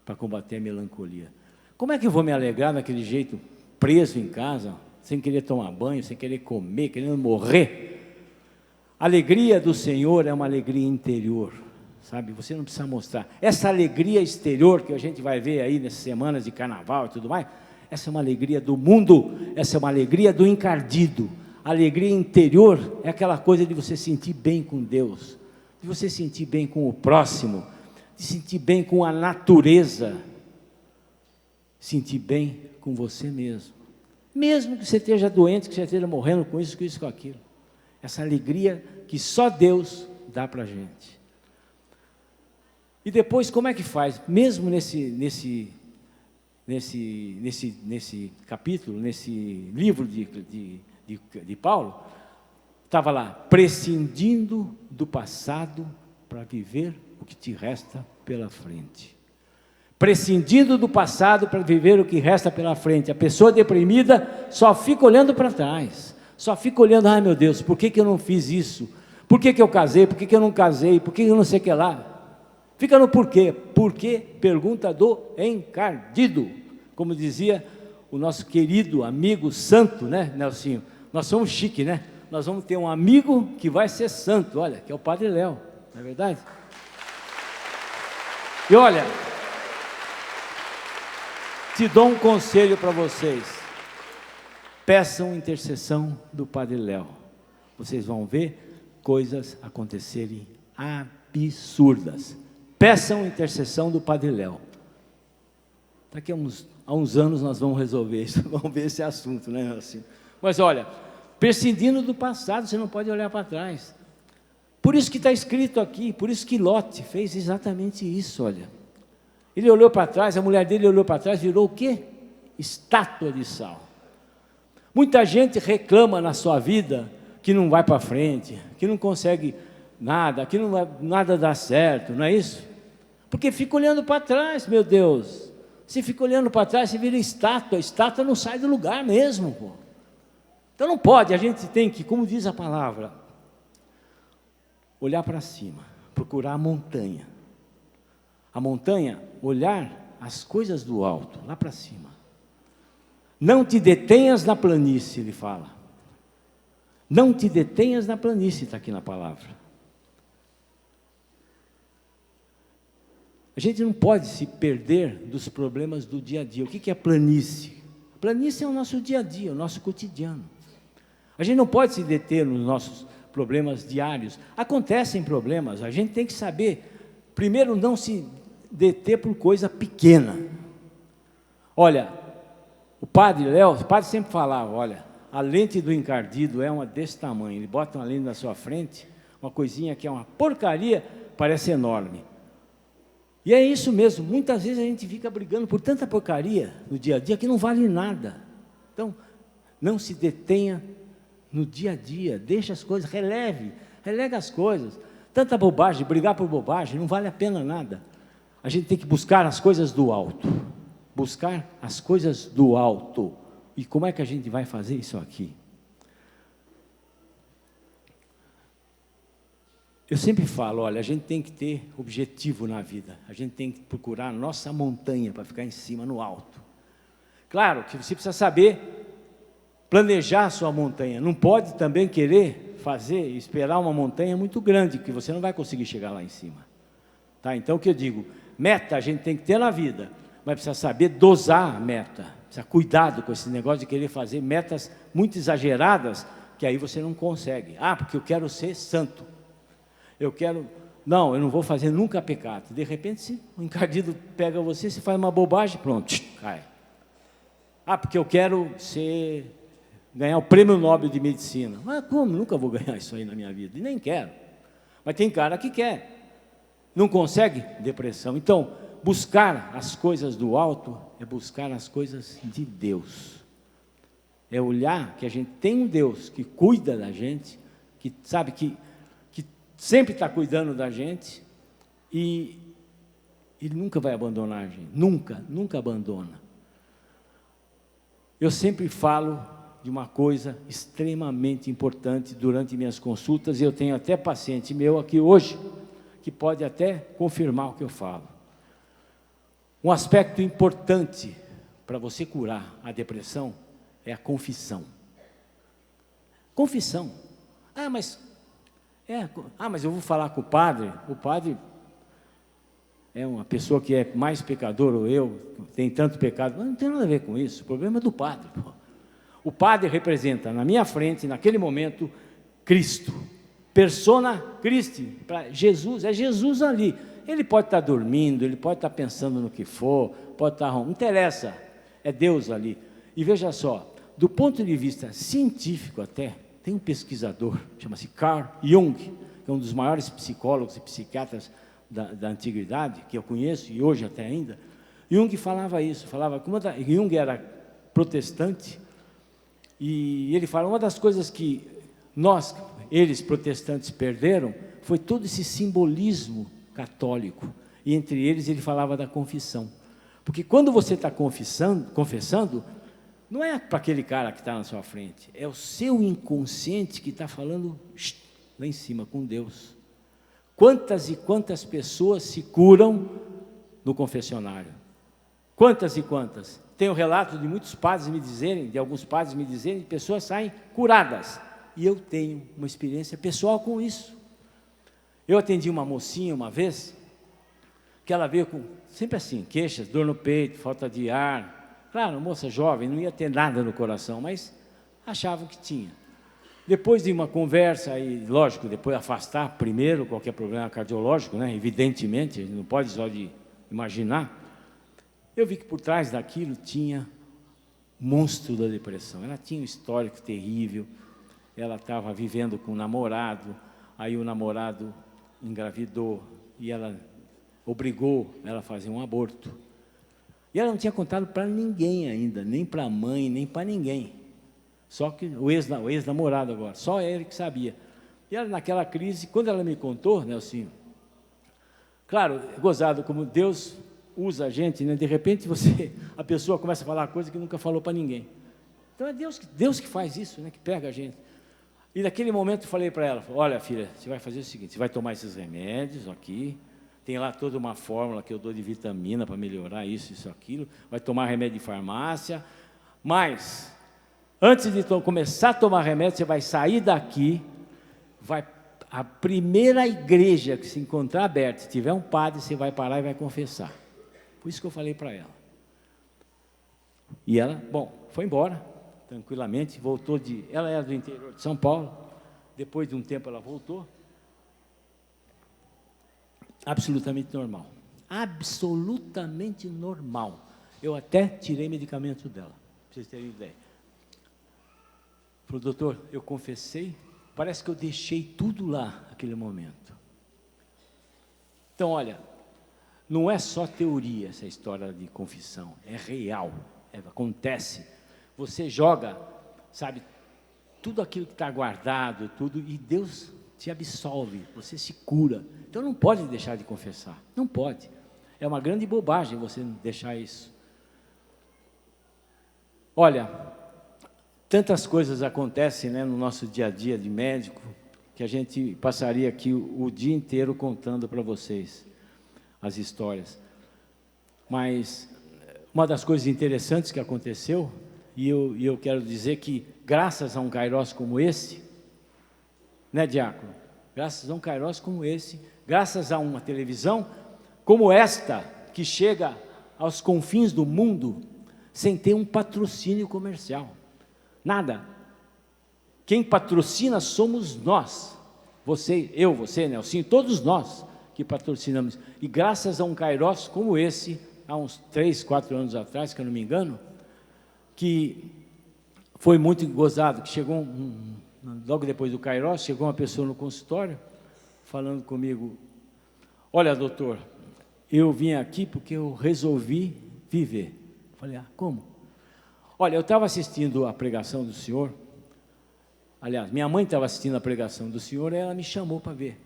S2: para combater a melancolia. Como é que eu vou me alegrar daquele jeito, preso em casa, sem querer tomar banho, sem querer comer, querendo morrer? A alegria do Senhor é uma alegria interior, sabe? Você não precisa mostrar. Essa alegria exterior que a gente vai ver aí nessas semanas de carnaval e tudo mais, essa é uma alegria do mundo, essa é uma alegria do encardido. A alegria interior é aquela coisa de você sentir bem com Deus, de você sentir bem com o próximo, de sentir bem com a natureza, sentir bem com você mesmo. Mesmo que você esteja doente, que você esteja morrendo com isso, com aquilo. Essa alegria que só Deus dá para a gente. E depois, como é que faz? Mesmo nesse capítulo, nesse livro de Paulo, estava lá, prescindindo do passado para viver o que te resta pela frente. Prescindindo do passado para viver o que resta pela frente. A pessoa deprimida só fica olhando para trás, só fica olhando, ai meu Deus, por que eu não fiz isso? Por que eu casei? Por que eu não casei? Por que eu não sei o que lá? Fica no porquê. Porquê? Pergunta do encardido. Como dizia o nosso querido amigo santo, né, Nelsinho? Nós somos chique, né? Nós vamos ter um amigo que vai ser santo, olha, que é o Padre Léo, não é verdade? E olha, te dou um conselho para vocês, peçam intercessão do Padre Léo, vocês vão ver coisas acontecerem absurdas. Peçam intercessão do Padre Léo. Daqui a uns anos nós vamos resolver isso, vamos ver esse assunto, né? Assim. Mas olha, prescindindo do passado, você não pode olhar para trás. Por isso que está escrito aqui, por isso que Lote fez exatamente isso, olha. Ele olhou para trás, a mulher dele olhou para trás, virou o quê? Estátua de sal. Muita gente reclama na sua vida que não vai para frente, que não consegue nada, que não vai, nada dá certo, não é isso? Porque fica olhando para trás, meu Deus. Se fica olhando para trás, você vira estátua, a estátua não sai do lugar mesmo, pô. Então não pode, a gente tem que, como diz a palavra, olhar para cima, procurar a montanha. A montanha, olhar as coisas do alto, lá para cima. Não te detenhas na planície, ele fala. Não te detenhas na planície, está aqui na palavra. A gente não pode se perder dos problemas do dia a dia. O que é planície? A planície é o nosso dia a dia, o nosso cotidiano. A gente não pode se deter nos nossos problemas diários. Acontecem problemas, a gente tem que saber, primeiro, não se deter por coisa pequena. Olha, o padre Léo, o padre sempre falava, olha, a lente do encardido é uma desse tamanho, ele bota uma lente na sua frente, uma coisinha que é uma porcaria, parece enorme. E é isso mesmo, muitas vezes a gente fica brigando por tanta porcaria no dia a dia que não vale nada. Então, não se detenha no dia a dia, deixa as coisas, relega as coisas. Tanta bobagem, brigar por bobagem, não vale a pena nada. A gente tem que buscar as coisas do alto, buscar as coisas do alto. E como é que a gente vai fazer isso aqui? Eu sempre falo, olha, a gente tem que ter objetivo na vida, a gente tem que procurar a nossa montanha para ficar em cima, no alto. Claro que você precisa saber planejar a sua montanha, não pode também querer esperar uma montanha muito grande, que você não vai conseguir chegar lá em cima. Tá? Então o que eu digo, meta a gente tem que ter na vida, mas precisa saber dosar a meta, precisa cuidado com esse negócio de querer fazer metas muito exageradas, que aí você não consegue. Ah, porque eu quero ser santo. Eu não vou fazer nunca pecado. De repente, se o encardido pega você, você faz uma bobagem, pronto, cai. Ah, porque eu quero ganhar o prêmio Nobel de Medicina. Mas como? Nunca vou ganhar isso aí na minha vida, e nem quero. Mas tem cara que quer. Não consegue? Depressão. Então, buscar as coisas do alto é buscar as coisas de Deus. É olhar que a gente tem um Deus que cuida da gente, que sabe que sempre está cuidando da gente, E Ele nunca vai abandonar a gente, nunca, nunca abandona. Eu sempre falo de uma coisa extremamente importante durante minhas consultas, e eu tenho até paciente meu aqui hoje, que pode até confirmar o que eu falo. Um aspecto importante para você curar a depressão é a confissão. Confissão. Mas eu vou falar com o padre é uma pessoa que é mais pecador, ou eu, tem tanto pecado. Mas não tem nada a ver com isso, o problema é do padre. O padre representa na minha frente, naquele momento, Cristo. Persona Christi, para Jesus, é Jesus ali. Ele pode estar dormindo, ele pode estar pensando no que for, pode estar... Não interessa, é Deus ali. E veja só, do ponto de vista científico até, tem um pesquisador, chama-se Carl Jung, que é um dos maiores psicólogos e psiquiatras da antiguidade, que eu conheço, e hoje até ainda. Jung falava isso, Jung era protestante, e ele fala, uma das coisas que eles protestantes perderam, foi todo esse simbolismo católico, e entre eles ele falava da confissão, porque quando você está confessando, não é para aquele cara que está na sua frente, é o seu inconsciente que está falando lá em cima com Deus. Quantas e quantas pessoas se curam no confessionário? Quantas e quantas? Tenho relato de muitos padres me dizerem, de alguns padres me dizerem, que pessoas saem curadas. E eu tenho uma experiência pessoal com isso. Eu atendi uma mocinha uma vez, que ela veio com, sempre assim, queixas, dor no peito, falta de ar. Claro, moça jovem, não ia ter nada no coração, mas achava que tinha. Depois de uma conversa, e lógico, depois afastar primeiro qualquer problema cardiológico, né? Evidentemente, a gente não pode só de imaginar, eu vi que por trás daquilo tinha o monstro da depressão. Ela tinha um histórico terrível, ela estava vivendo com um namorado, aí o namorado engravidou e ela obrigou ela a fazer um aborto. E ela não tinha contado para ninguém ainda, nem para a mãe, nem para ninguém. Só que o ex-namorado agora, só ele que sabia. E ela naquela crise, quando ela me contou, Nelsinho, claro, gozado como Deus usa a gente, né? De repente a pessoa começa a falar coisa que nunca falou para ninguém. Então é Deus que faz isso, né? Que pega a gente. E naquele momento eu falei para ela, olha filha, você vai fazer o seguinte, você vai tomar esses remédios aqui, tem lá toda uma fórmula que eu dou de vitamina para melhorar isso, aquilo, vai tomar remédio de farmácia, mas antes de começar a tomar remédio, você vai sair daqui, a primeira igreja que se encontrar aberta, se tiver um padre, você vai parar e vai confessar. Por isso que eu falei para ela. E ela, foi embora, tranquilamente, voltou ela era do interior de São Paulo, depois de um tempo ela voltou, absolutamente normal, absolutamente normal. Eu até tirei medicamento dela, para vocês terem ideia. Falou, doutor, eu confessei, parece que eu deixei tudo lá, naquele momento. Então, olha, não é só teoria essa história de confissão, é real, acontece. Você joga, sabe, tudo aquilo que está guardado, tudo, e Deus te absolve, você se cura. Então não pode deixar de confessar, não pode. É uma grande bobagem você deixar isso. Olha, tantas coisas acontecem, né, no nosso dia a dia de médico, que a gente passaria aqui o dia inteiro contando para vocês as histórias. Mas uma das coisas interessantes que aconteceu, e eu quero dizer que graças a um Kairos como esse, né, diácono? Graças a um Kairos como esse, graças a uma televisão como esta, que chega aos confins do mundo, sem ter um patrocínio comercial. Nada. Quem patrocina somos nós. Você, Nelsinho, todos nós que patrocinamos. E graças a um Kairos como esse, há uns 3, 4 anos atrás, que eu não me engano, que foi muito gozado, que chegou, logo depois do Kairos, chegou uma pessoa no consultório, falando comigo, olha, doutor, eu vim aqui porque eu resolvi viver. Falei, como? Olha, eu estava assistindo a pregação do senhor, aliás, minha mãe estava assistindo a pregação do senhor, e ela me chamou para ver.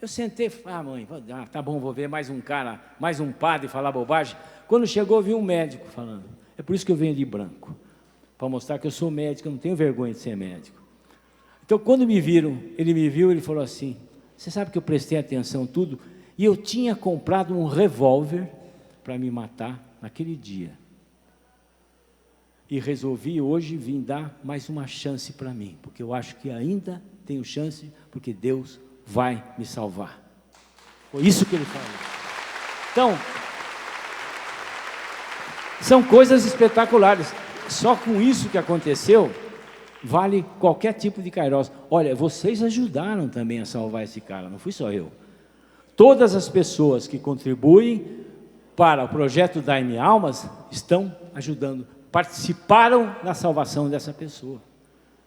S2: Eu sentei e falei, mãe, tá bom, vou ver mais um cara, mais um padre falar bobagem. Quando chegou, eu vi um médico falando. É por isso que eu venho de branco, para mostrar que eu sou médico, eu não tenho vergonha de ser médico. Então, quando me viram, ele me viu, ele falou assim, você sabe que eu prestei atenção tudo, e eu tinha comprado um revólver para me matar naquele dia. E resolvi hoje vir dar mais uma chance para mim, porque eu acho que ainda tenho chance, porque Deus vai me salvar. Foi isso que ele falou. Então, são coisas espetaculares. Só com isso que aconteceu, vale qualquer tipo de kairós. Olha, vocês ajudaram também a salvar esse cara, não fui só eu. Todas as pessoas que contribuem para o projeto Dai-me Almas estão ajudando, participaram na salvação dessa pessoa.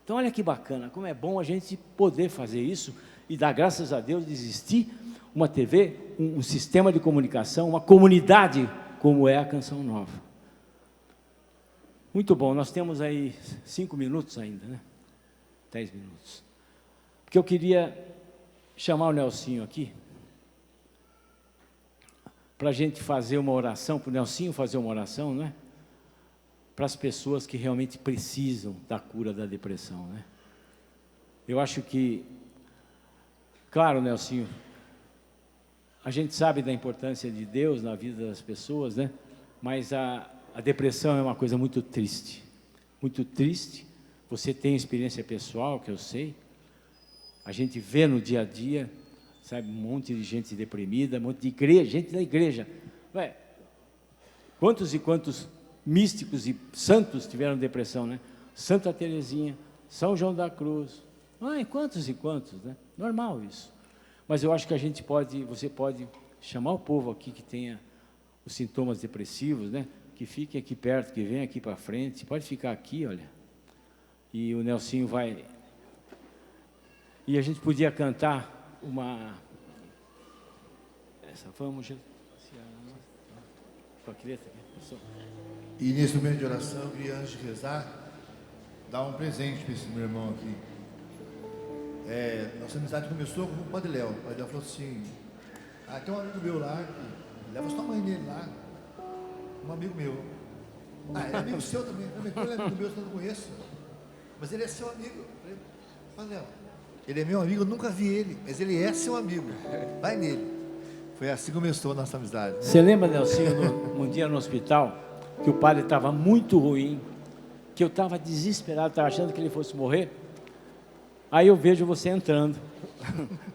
S2: Então, olha que bacana, como é bom a gente poder fazer isso e dar graças a Deus de existir uma TV, um sistema de comunicação, uma comunidade como é a Canção Nova. Muito bom, nós temos aí 5 minutos ainda, né? 10 minutos. Porque eu queria chamar o Nelsinho aqui, para a gente fazer uma oração, para o Nelsinho fazer uma oração, né? Para as pessoas que realmente precisam da cura da depressão, né? Eu acho que, claro, Nelsinho, a gente sabe da importância de Deus na vida das pessoas, né? Mas a depressão é uma coisa muito triste, muito triste. Você tem experiência pessoal, que eu sei, a gente vê no dia a dia, sabe, um monte de gente deprimida, um monte de igreja, gente da igreja. Ué, quantos e quantos místicos e santos tiveram depressão, né? Santa Teresinha, São João da Cruz, ai, quantos e quantos, né? Normal isso. Mas eu acho que você pode chamar o povo aqui que tenha os sintomas depressivos, né? Que fiquem aqui perto, que venham aqui para frente, pode ficar aqui, olha. E o Nelsinho vai... E a gente podia cantar uma... Essa vamos... Com a creta aqui,
S3: E nesse momento de oração, eu queria, antes de rezar, dar um presente para esse meu irmão aqui. Nossa amizade começou com o Padre Léo. O Padre Léo falou assim, tem um amigo meu lá, que leva sua mãe dele lá, um amigo meu. Ele é amigo seu também. Ele é amigo meu, eu não conheço. Mas ele é seu amigo. Eu falei, Padre Léo, ele é meu amigo, eu nunca vi ele, mas ele é seu amigo. Vai nele. Foi assim que começou a nossa amizade.
S2: Você lembra, Nelsinho, um dia no hospital, que o padre estava muito ruim, que eu estava desesperado, estava achando que ele fosse morrer? Aí eu vejo você entrando,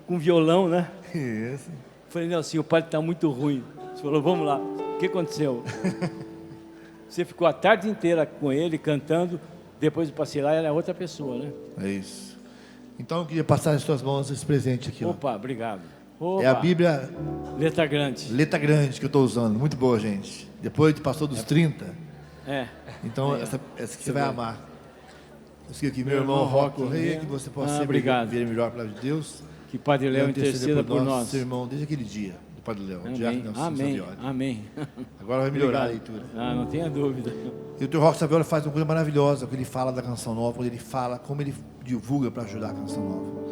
S2: com violão, né?
S3: Isso.
S2: Falei, Nelsinho, o padre está muito ruim. Você falou, vamos lá. O que aconteceu? Você ficou a tarde inteira com ele, cantando, depois eu passei lá, era outra pessoa, né?
S3: É isso. Então eu queria passar nas suas mãos esse presente aqui.
S2: Opa, obrigado. Opa.
S3: É a Bíblia...
S2: Letra grande.
S3: Letra grande que eu estou usando, muito boa, gente. Depois que passou dos 30. Então essa que você vai amar. Eu escrevi aqui, meu irmão Roque Correia, que você possa sempre ver melhor a palavra de Deus.
S2: Que Padre Léo interceda por nós.
S3: Seu irmão, desde aquele dia do Padre Léo.
S2: Amém. Amém.
S3: Agora vai melhorar a leitura.
S2: Não tenha dúvida.
S3: E o Dr. Roque Saviola faz uma coisa maravilhosa, quando ele fala da Canção Nova, quando ele fala como ele divulga para ajudar a Canção Nova.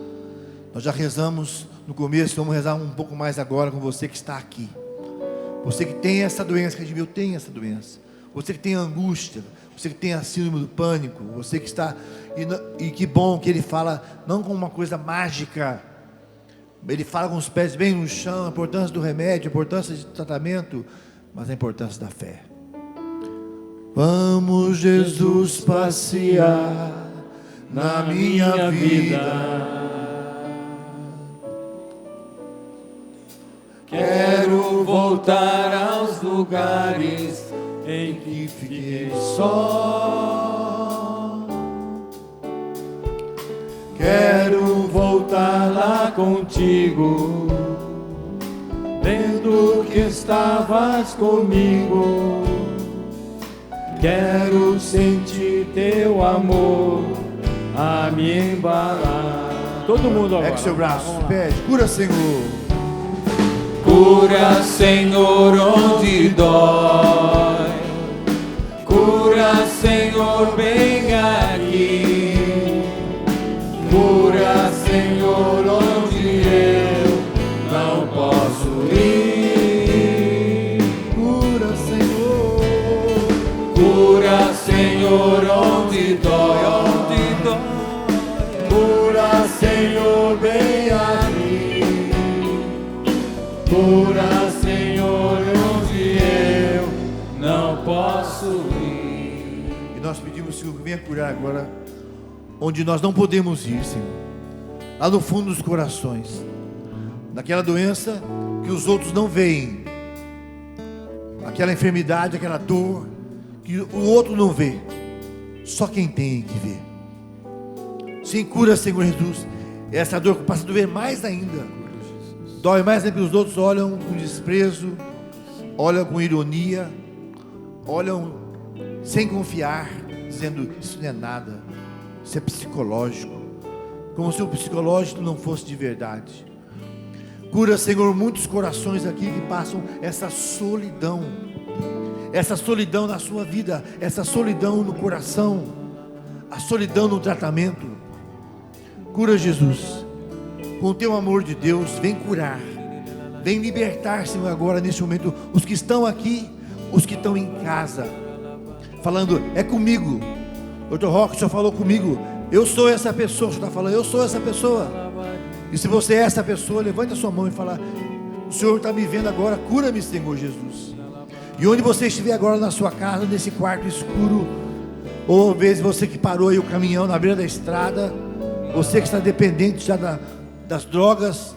S3: Nós já rezamos no começo, vamos rezar um pouco mais agora com você que está aqui. Você que tem essa doença, que eu tenho essa doença. Você que tem angústia, você que tem a síndrome do pânico, você que está... E que bom que ele fala, não como uma coisa mágica, ele fala com os pés bem no chão, a importância do remédio, a importância do tratamento, mas a importância da fé. Vamos, Jesus, passear na minha vida.
S4: Quero voltar aos lugares em que fiquei só. Quero voltar lá contigo, vendo que estavas comigo. Quero sentir teu amor a me embalar.
S2: Todo mundo agora.
S3: Pega o seu braço, pede, cura, Senhor.
S4: Cura, Senhor, onde dói. Cura, Senhor, bem aqui. Cura, Senhor, onde eu Cura, Senhor, bem a mim. Cura, Senhor, onde eu não posso ir.
S3: E nós pedimos, Senhor, que venha curar agora onde nós não podemos ir, Senhor. Lá no fundo dos corações, daquela doença que os outros não veem, aquela enfermidade, aquela dor que o outro não vê, só quem tem que ver. Sim, cura, Senhor Jesus, essa dor que passa a doer mais ainda, dói mais ainda, porque os outros olham com desprezo, olham com ironia, olham sem confiar, dizendo: isso não é nada, isso é psicológico, como se o psicológico não fosse de verdade. Cura, Senhor, muitos corações aqui que passam essa solidão na sua vida, essa solidão no coração, a solidão no tratamento. Cura, Jesus, com o teu amor de Deus, vem curar, vem libertar, Senhor, agora nesse momento, os que estão aqui, os que estão em casa, falando: é comigo. Dr. Roque, o Senhor falou comigo, eu sou essa pessoa. O Senhor está falando: eu sou essa pessoa. E se você é essa pessoa, levante a sua mão e fala: o Senhor está me vendo agora, cura-me, Senhor Jesus. E onde você estiver agora, na sua casa, nesse quarto escuro, ou às vezes você que parou aí o caminhão na beira da estrada, você que está dependente já das drogas,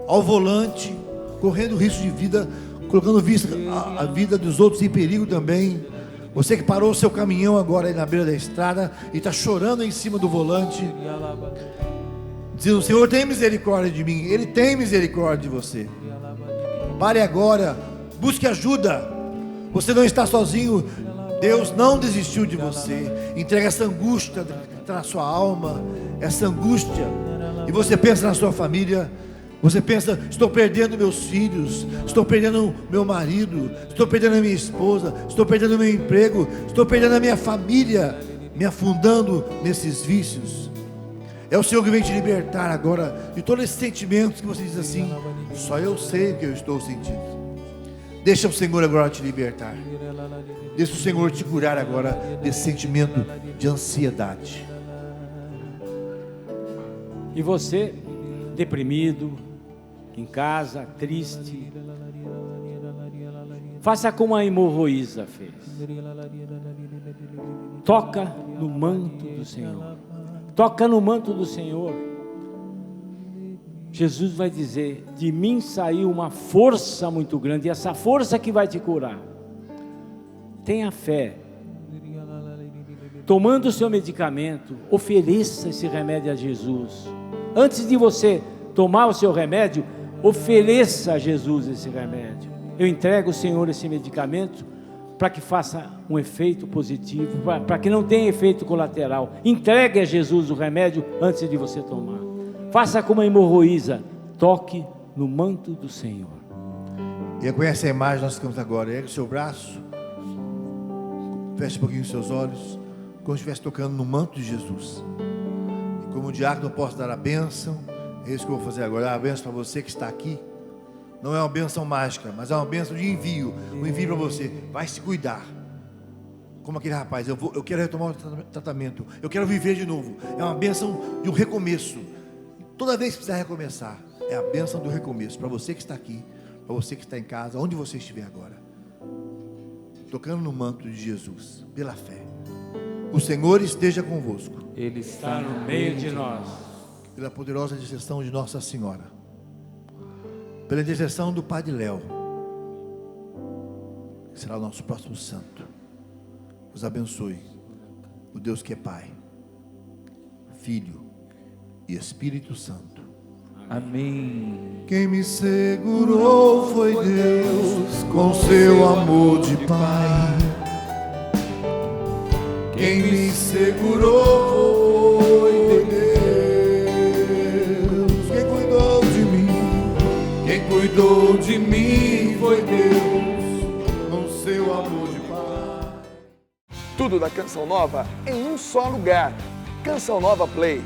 S3: ao volante, correndo risco de vida, colocando a vida dos outros em perigo também. Você que parou o seu caminhão agora aí na beira da estrada e está chorando em cima do volante, dizendo: o Senhor tem misericórdia de mim. Ele tem misericórdia de você. Pare agora, busque ajuda. Você não está sozinho. Deus não desistiu de você. Entrega essa angústia que está na sua alma, essa angústia. E você pensa na sua família. Você pensa: estou perdendo meus filhos, estou perdendo meu marido, estou perdendo a minha esposa, estou perdendo meu emprego, estou perdendo a minha família, me afundando nesses vícios. É o Senhor que vem te libertar agora de todos esses sentimentos que você diz assim: só eu sei o que eu estou sentindo. Deixa o Senhor agora te libertar. Deixa o Senhor te curar agora desse sentimento de ansiedade.
S2: E você, deprimido, em casa, triste, faça como a hemorroísa fez. Toca no manto do Senhor. Toca no manto do Senhor. Jesus vai dizer: de mim saiu uma força muito grande, e essa força que vai te curar. Tenha fé. Tomando o seu medicamento, ofereça esse remédio a Jesus. Antes de você tomar o seu remédio, ofereça a Jesus esse remédio. Eu entrego ao Senhor esse medicamento para que faça um efeito positivo, para que não tenha efeito colateral. Entregue a Jesus o remédio antes de você tomar. Faça como a hemorroísa, toque no manto do Senhor.
S3: E com essa imagem nós ficamos agora. Ergue o seu braço, feche um pouquinho os seus olhos, como se estivesse tocando no manto de Jesus. E como o diácono, eu posso dar a bênção. É isso que eu vou fazer agora. A bênção para você que está aqui. Não é uma bênção mágica, mas é uma bênção de envio. Um envio para você. Vai se cuidar. Como aquele rapaz: eu quero retomar o tratamento, eu quero viver de novo. É uma bênção de um recomeço. Toda vez que precisar recomeçar, é a bênção do recomeço. Para você que está aqui, para você que está em casa, onde você estiver agora, tocando no manto de Jesus, pela fé. O Senhor esteja convosco.
S2: Ele está no meio de nós.
S3: Pela poderosa intercessão de Nossa Senhora, pela intercessão do Padre Léo, que será o nosso próximo santo, os abençoe o Deus que é Pai, Filho e Espírito Santo.
S4: Amém.
S3: Quem me segurou foi Deus, com seu amor de Pai. Quem me segurou foi Deus. Quem cuidou de mim?
S4: Quem cuidou de mim foi Deus,
S3: Com seu amor de Pai.
S1: Tudo da Canção Nova em um só lugar. Canção Nova Play.